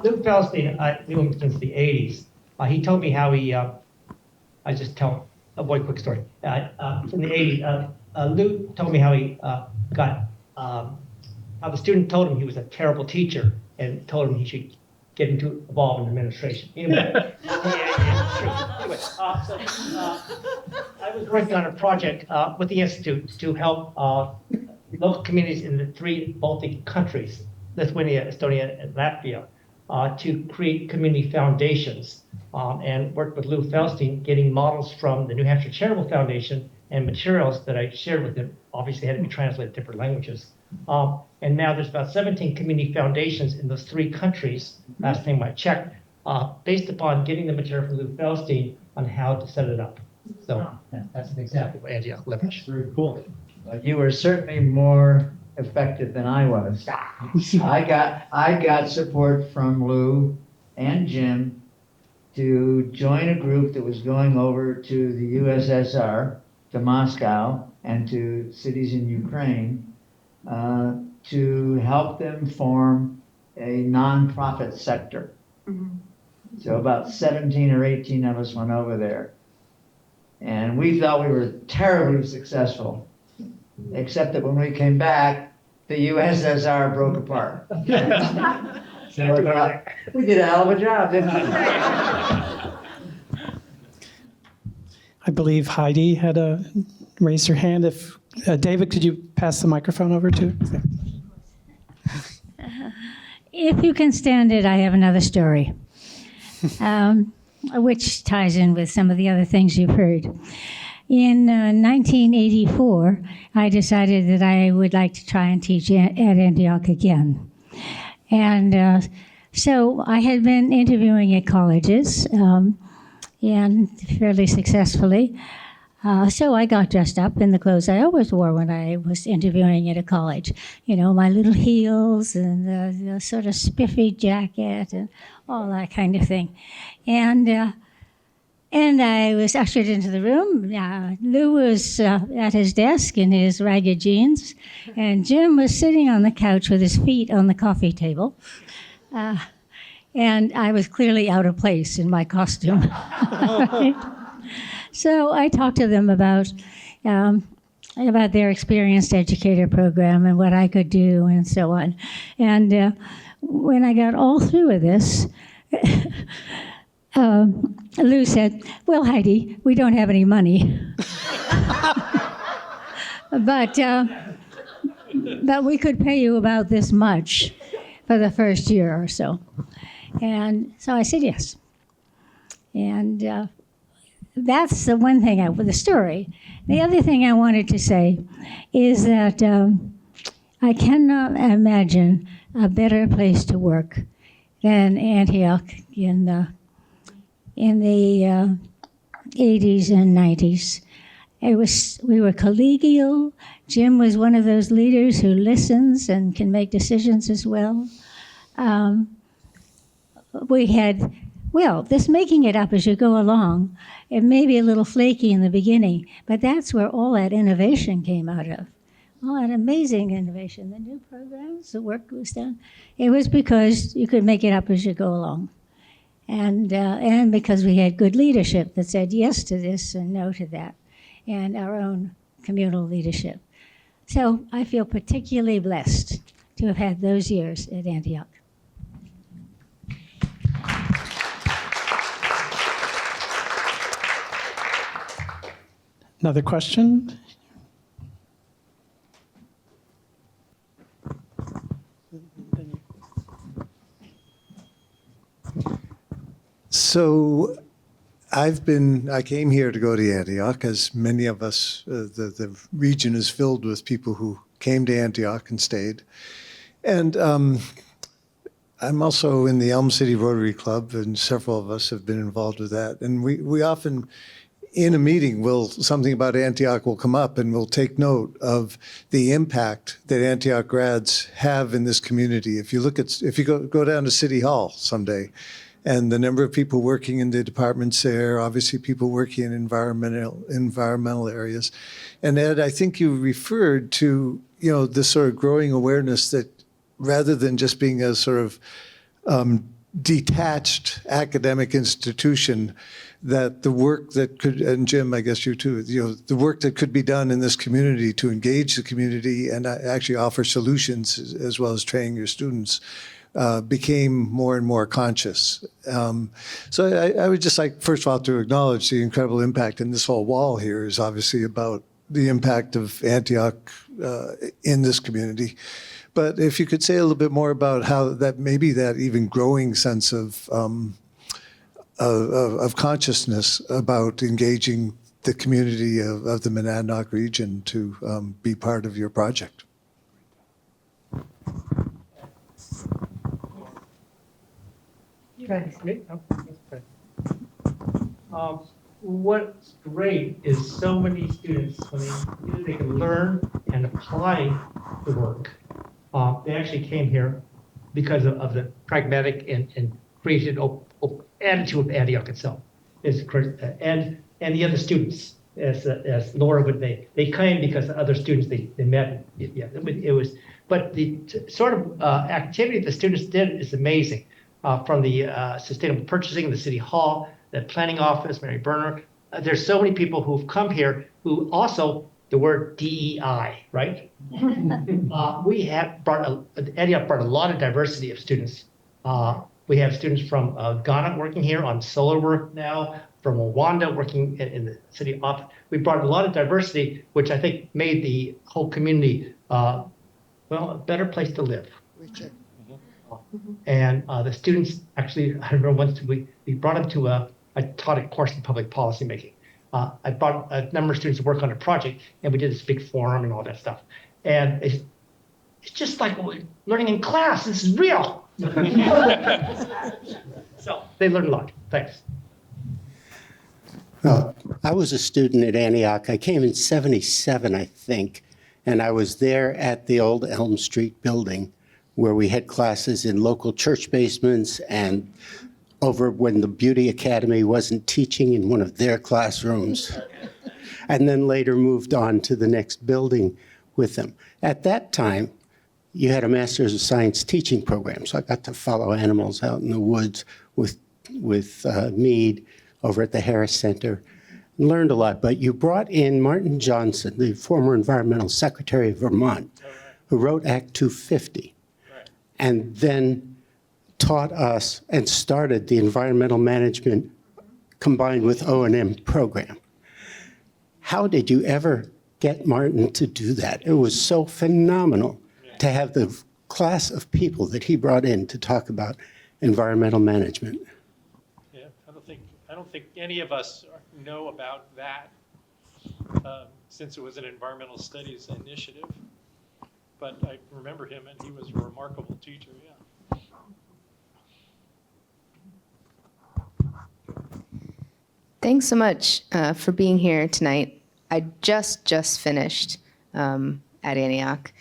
Luke Feldstein, I knew him since the 80s. He told me how he, I just tell a boy quick story. From the 80s, Luke told me how he got, how the student told him he was a terrible teacher and told him he should get involved in administration. Anyway, anyway, I was working on a project with the Institute to help local communities in the 3 Baltic countries, Lithuania, Estonia, and Latvia, to create community foundations, and worked with Lou Feldstein, getting models from the New Hampshire Charitable Foundation and materials that I shared with him. Obviously had to be translated to different languages. And now there's about 17 community foundations in those 3 countries, last time I checked, based upon getting the material from Lou Feldstein on how to set it up. So that's an example of Antioch leverage. Very cool. You were certainly more effective than I was. I got support from Lou and Jim to join a group that was going over to the USSR, to Moscow, and to cities in Ukraine to help them form a nonprofit sector. So about 17 or 18 of us went over there. And we thought we were terribly successful, except that when we came back, the USSR broke apart. So we thought, we did a hell of a job, didn't we? I believe Heidi had raised her hand. If David, could you pass the microphone over to her? If you can stand it, I have another story, which ties in with some of the other things you've heard. In 1984, I decided that I would like to try and teach at Antioch again. And so I had been interviewing at colleges, and fairly successfully. So I got dressed up in the clothes I always wore when I was interviewing at a college. You know, my little heels and the sort of spiffy jacket and all that kind of thing. And I was ushered into the room. Lou was at his desk in his ragged jeans, and Jim was sitting on the couch with his feet on the coffee table. And I was clearly out of place in my costume. Right? So I talked to them about their experienced educator program and what I could do and so on. And when I got all through with this, Lou said, "Well, Heidi, we don't have any money, but we could pay you about this much for the first year or so." And so I said yes. And that's the one thing with the story. The other thing I wanted to say is that I cannot imagine a better place to work than Antioch in the 80s and 90s. We were collegial. Jim was one of those leaders who listens and can make decisions as well. We had, well, this making it up as you go along, it may be a little flaky in the beginning, but that's where all that innovation came out of. All that amazing innovation, the new programs, the work was done. It was because you could make it up as you go along. And because we had good leadership that said yes to this and no to that, and our own communal leadership. So I feel particularly blessed to have had those years at Antioch. Another question? So I came here to go to Antioch, as many of us, the region is filled with people who came to Antioch and stayed. And I'm also in the Elm City Rotary Club, and several of us have been involved with that. And we often, in a meeting, something about Antioch will come up, and we'll take note of the impact that Antioch grads have in this community. If you go down to City Hall someday, and the number of people working in the departments there, obviously people working in environmental areas. And Ed, I think you referred to, this sort of growing awareness that rather than just being a sort of detached academic institution, that the work that could, and Jim, I guess you too, the work that could be done in this community to engage the community and actually offer solutions as well as training your students became more and more conscious. So I would just like, first of all, to acknowledge the incredible impact, and this whole wall here is obviously about the impact of Antioch in this community. But if you could say a little bit more about how that maybe that even growing sense of consciousness about engaging the community of the Monadnock region to be part of your project. What's great is so many students, when they can learn and apply the work. They actually came here because of the pragmatic and creative attitude of Antioch itself. And the other students, as Laura would say, they came because the other students they met. Yeah, it was. But the sort of activity the students did is amazing. From the sustainable purchasing, the city hall, the planning office, Mary Berner. There's so many people who've come here who also the word DEI, right? We have Antioch brought a lot of diversity of students. We have students from Ghana working here on solar work now, from Rwanda working in the city office. We brought a lot of diversity, which I think made the whole community, a better place to live. Richard. And the students actually, I remember once we brought them to I taught a course in public policy making. I brought a number of students to work on a project, and we did this big forum and all that stuff. And it's just like learning in class. This is real. So they learned a lot. Thanks. Well, I was a student at Antioch. I came in '77, I think, and I was there at the old Elm Street building where we had classes in local church basements and over when the Beauty Academy wasn't teaching in one of their classrooms, and then later moved on to the next building with them. At that time, you had a Master's of Science teaching program, so I got to follow animals out in the woods with Meade over at the Harris Center, and learned a lot. But you brought in Martin Johnson, the former Environmental Secretary of Vermont, who wrote Act 250, and then taught us and started the environmental management combined with O&M program. How did you ever get Martin to do that? It was so phenomenal to have the class of people that he brought in to talk about environmental management. Yeah, I don't think any of us know about that since it was an environmental studies initiative. But I remember him, and he was a remarkable teacher. Yeah. Thanks so much for being here tonight. I just finished at Antioch.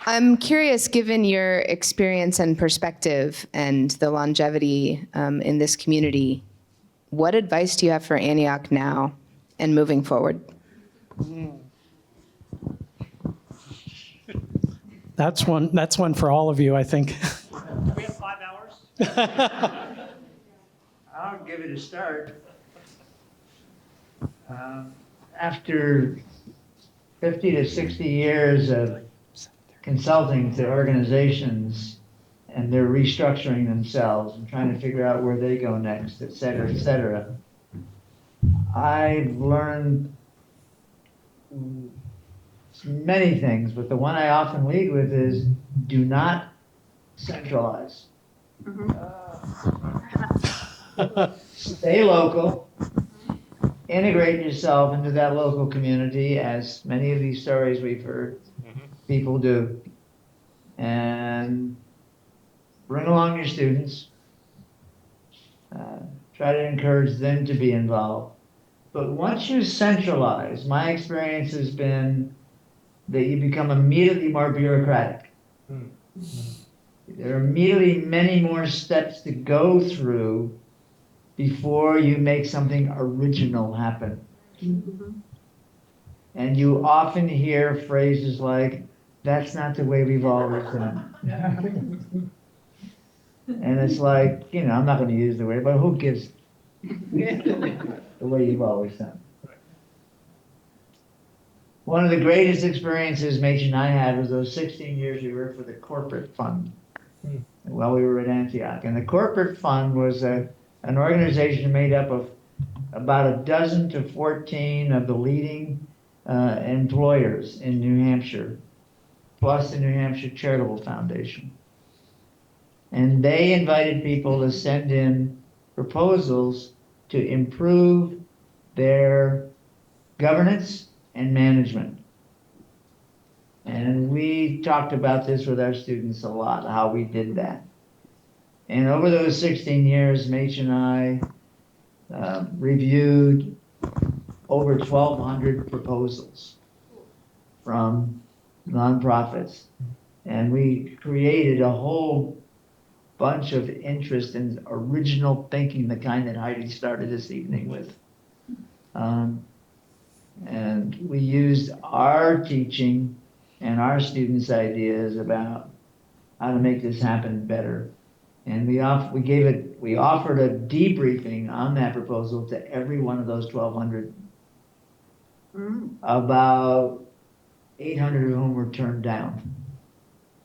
I'm curious, given your experience and perspective and the longevity in this community, what advice do you have for Antioch now and moving forward? That's one for all of you, I think. We have 5 hours. I'll give it a start. After 50 to 60 years of consulting to organizations, and they're restructuring themselves and trying to figure out where they go next, et cetera, I've learned many things, but the one I often lead with is do not centralize. Stay local, integrate yourself into that local community, as many of these stories we've heard people do, and bring along your students. Try to encourage them to be involved. But once you centralize, my experience has been that you become immediately more bureaucratic. There are immediately many more steps to go through before you make something original happen. And you often hear phrases like, that's not the way we've always done it. And it's like, I'm not going to use the word, but who gives the way you've always done it. One of the greatest experiences Mach and I had was those 16 years we worked for the corporate fund while we were at Antioch. And the corporate fund was an organization made up of about 12 to 14 of the leading employers in New Hampshire, plus the New Hampshire Charitable Foundation. And they invited people to send in proposals to improve their governance and management. And we talked about this with our students a lot, how we did that. And over those 16 years, Mach and I reviewed over 1,200 proposals from nonprofits. And we created a whole bunch of interest in original thinking, the kind that Heidi started this evening with. And we used our teaching and our students' ideas about how to make this happen better. And we offered a debriefing on that proposal to every one of those 1,200. About 800 of whom were turned down,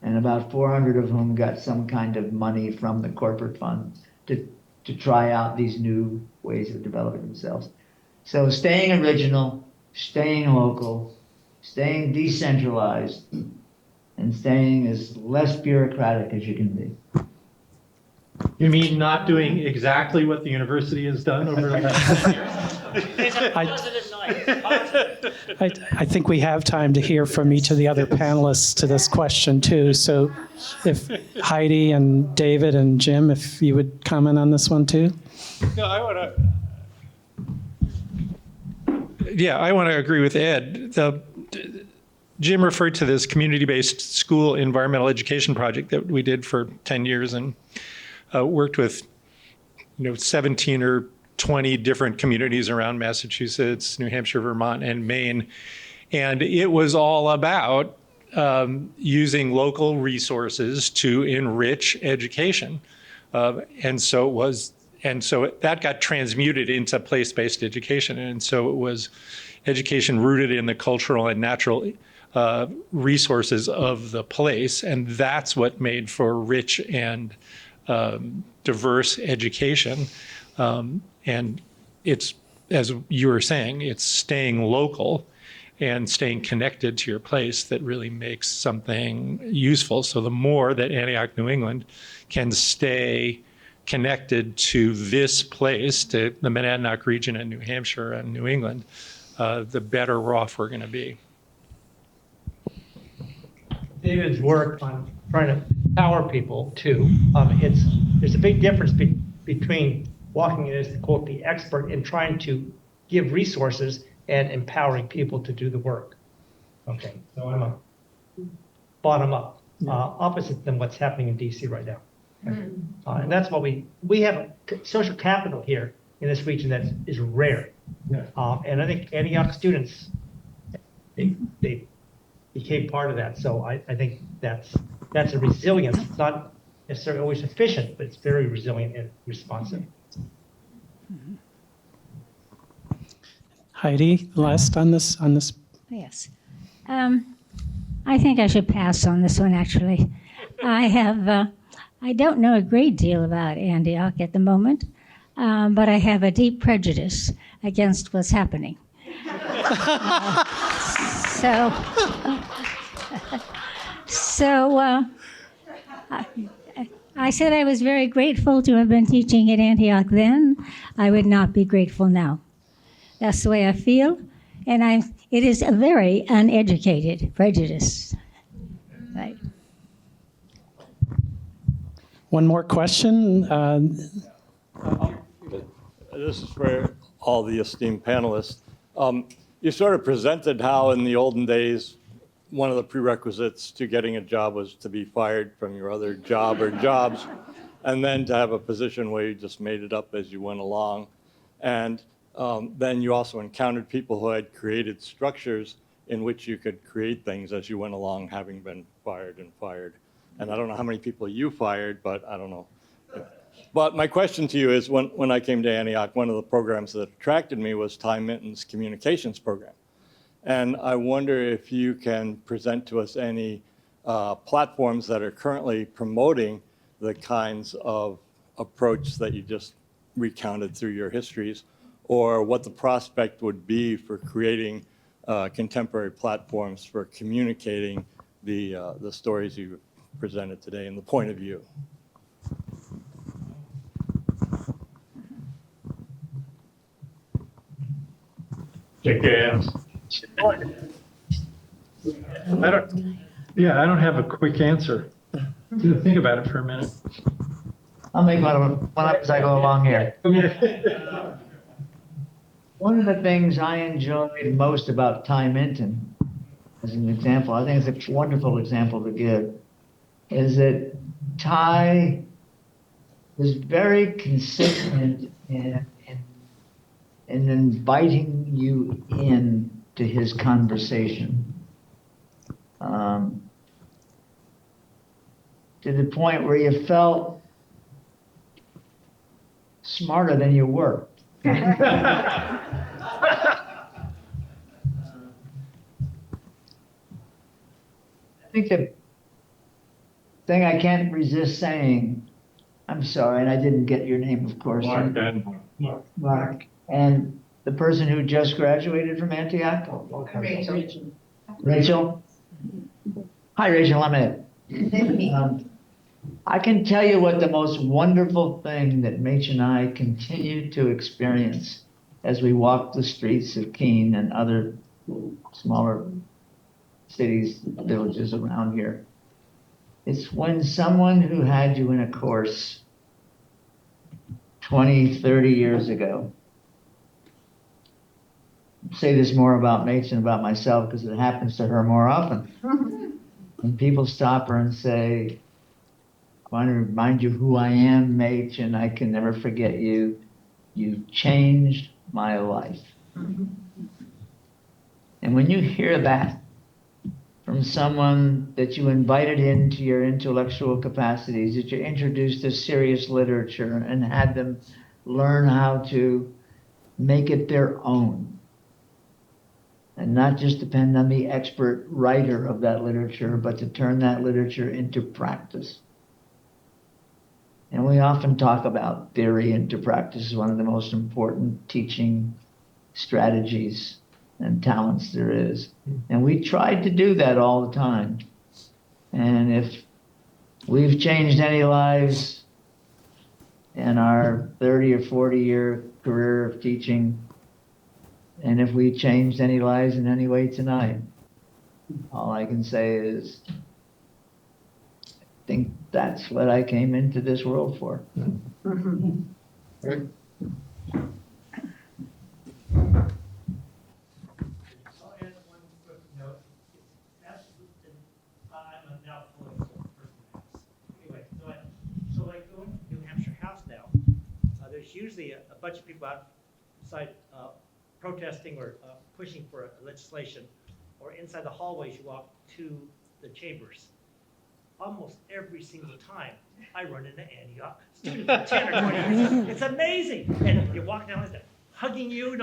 and about 400 of whom got some kind of money from the corporate fund to try out these new ways of developing themselves. So staying original, staying local, staying decentralized, and staying as less bureaucratic as you can be. You mean not doing exactly what the university has done over the last years? I think we have time to hear from each of the other panelists to this question too. So if Heidi and David and Jim, if you would comment on this one too. No, I want to agree with Ed. Jim referred to this community-based school environmental education project that we did for 10 years and worked with 17 or 20 different communities around Massachusetts, New Hampshire, Vermont, and Maine. And it was all about using local resources to enrich education. And so that got transmuted into place-based education. And so it was education rooted in the cultural and natural resources of the place. And that's what made for rich and diverse education. And it's, as you were saying, it's staying local and staying connected to your place that really makes something useful. So the more that Antioch, New England can stay connected to this place, to the Monadnock region in New Hampshire and New England, the better off we're going to be. David's work on trying to empower people too. There's a big difference between walking in as, quote, the expert and trying to give resources and empowering people to do the work. Okay, so I'm a bottom up, opposite than what's happening in DC right now. And that's what we have social capital here in this region that is rare. And I think Antioch students, they became part of that. So I think that's a resilience. It's not necessarily always efficient, but it's very resilient and responsive. Heidi, last on this. Yes. I think I should pass on this one, actually. I don't know a great deal about Antioch at the moment, but I have a deep prejudice against what's happening. I said I was very grateful to have been teaching at Antioch then. I would not be grateful now. That's the way I feel, and it is a very uneducated prejudice. Right. One more question. This is for all the esteemed panelists. You sort of presented how in the olden days, one of the prerequisites to getting a job was to be fired from your other job or jobs, and then to have a position where you just made it up as you went along. And then you also encountered people who had created structures in which you could create things as you went along, having been fired and fired. And I don't know how many people you fired, but I don't know. But my question to you is, when I came to Antioch, one of the programs that attracted me was Ty Minton's communications program. And I wonder if you can present to us any platforms that are currently promoting the kinds of approach that you just recounted through your histories, or what the prospect would be for creating contemporary platforms for communicating the stories you presented today and the point of view. Shake your hands. I don't have a quick answer. Think about it for a minute. I'll make one up as I go along here. One of the things I enjoyed most about Ty Minton, as an example, I think it's a wonderful example to give, is that Ty was very consistent in inviting you in to his conversation. To the point where you felt smarter than you were. I think the thing I can't resist saying, I'm sorry, and I didn't get your name, of course. Mark. And the person who just graduated from Antioch? Rachel. Rachel? Hi, Rachel, I'm Ed. I can tell you what the most wonderful thing that Mach and I continue to experience as we walk the streets of Keene and other smaller cities, villages around here. It's when someone who had you in a course 20, 30 years ago, say this more about Mach than about myself because it happens to her more often. When people stop her and say, I want to remind you who I am, Mach, and I can never forget you. You changed my life. And when you hear that from someone that you invited into your intellectual capacities, that you introduced to serious literature and had them learn how to make it their own, and not just depend on the expert writer of that literature, but to turn that literature into practice. And we often talk about theory into practice as one of the most important teaching strategies and talents there is. And we tried to do that all the time. And if we've changed any lives in our 30 or 40-year career of teaching, and if we changed any lives in any way tonight, all I can say is, I think that's what I came into this world for. Right. There's usually a bunch of people outside protesting or pushing for legislation, or inside the hallways you walk to the chambers. Almost every single time I run into Antioch students for 10 or 20 years. It's amazing. And you walk down and they're hugging you.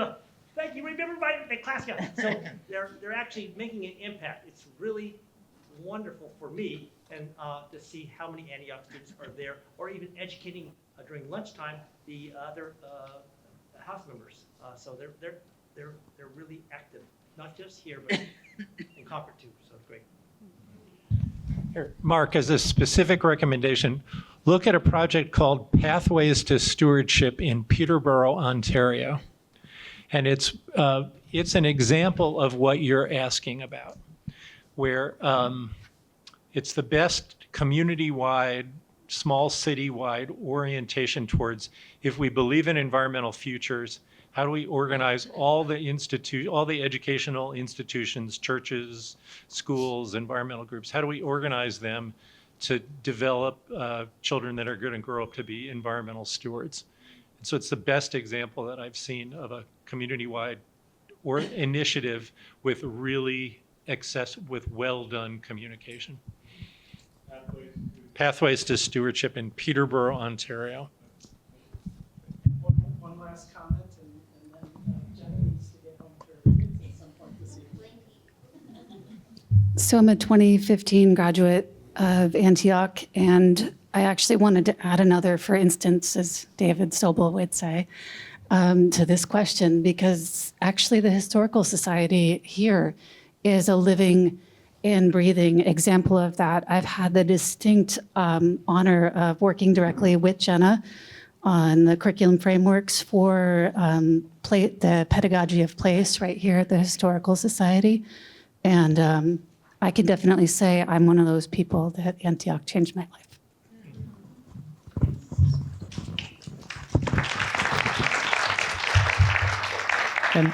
Thank you, remember my class guy. So they're actually making an impact. It's really wonderful for me and to see how many Antioch students are there, or even educating during lunchtime the other house members. So they're really active, not just here, but in Concord too. So it's great. Here, Mark, as a specific recommendation, look at a project called Pathways to Stewardship in Peterborough, Ontario. And it's an example of what you're asking about, where it's the best community-wide, small city-wide orientation towards, if we believe in environmental futures, how do we organize all the educational institutions, churches, schools, environmental groups? How do we organize them to develop children that are going to grow up to be environmental stewards? And so it's the best example that I've seen of a community-wide or initiative with really with well-done communication. Pathways to Stewardship in Peterborough, Ontario. One last comment. So I'm a 2015 graduate of Antioch, and I actually wanted to add another, for instance, as David Sobel would say, to this question, because actually the Historical Society here is a living and breathing example of that. I've had the distinct honor of working directly with Jenna on the curriculum frameworks for the pedagogy of place right here at the Historical Society. And I can definitely say I'm one of those people that Antioch changed my life. And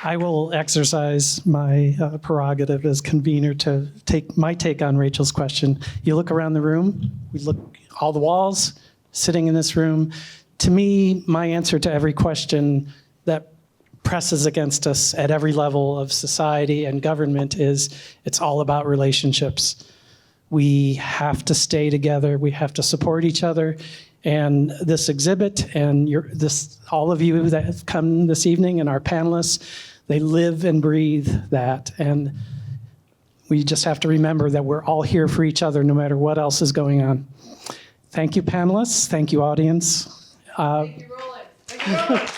I will exercise my prerogative as convener to take my take on Rachel's question. You look around the room, we look all the walls sitting in this room. To me, my answer to every question that presses against us at every level of society and government is it's all about relationships. We have to stay together. We have to support each other. And this exhibit and all of you that have come this evening and our panelists, they live and breathe that. And we just have to remember that we're all here for each other no matter what else is going on. Thank you, panelists. Thank you, audience. Thank you, Roland. Thank you, Roland.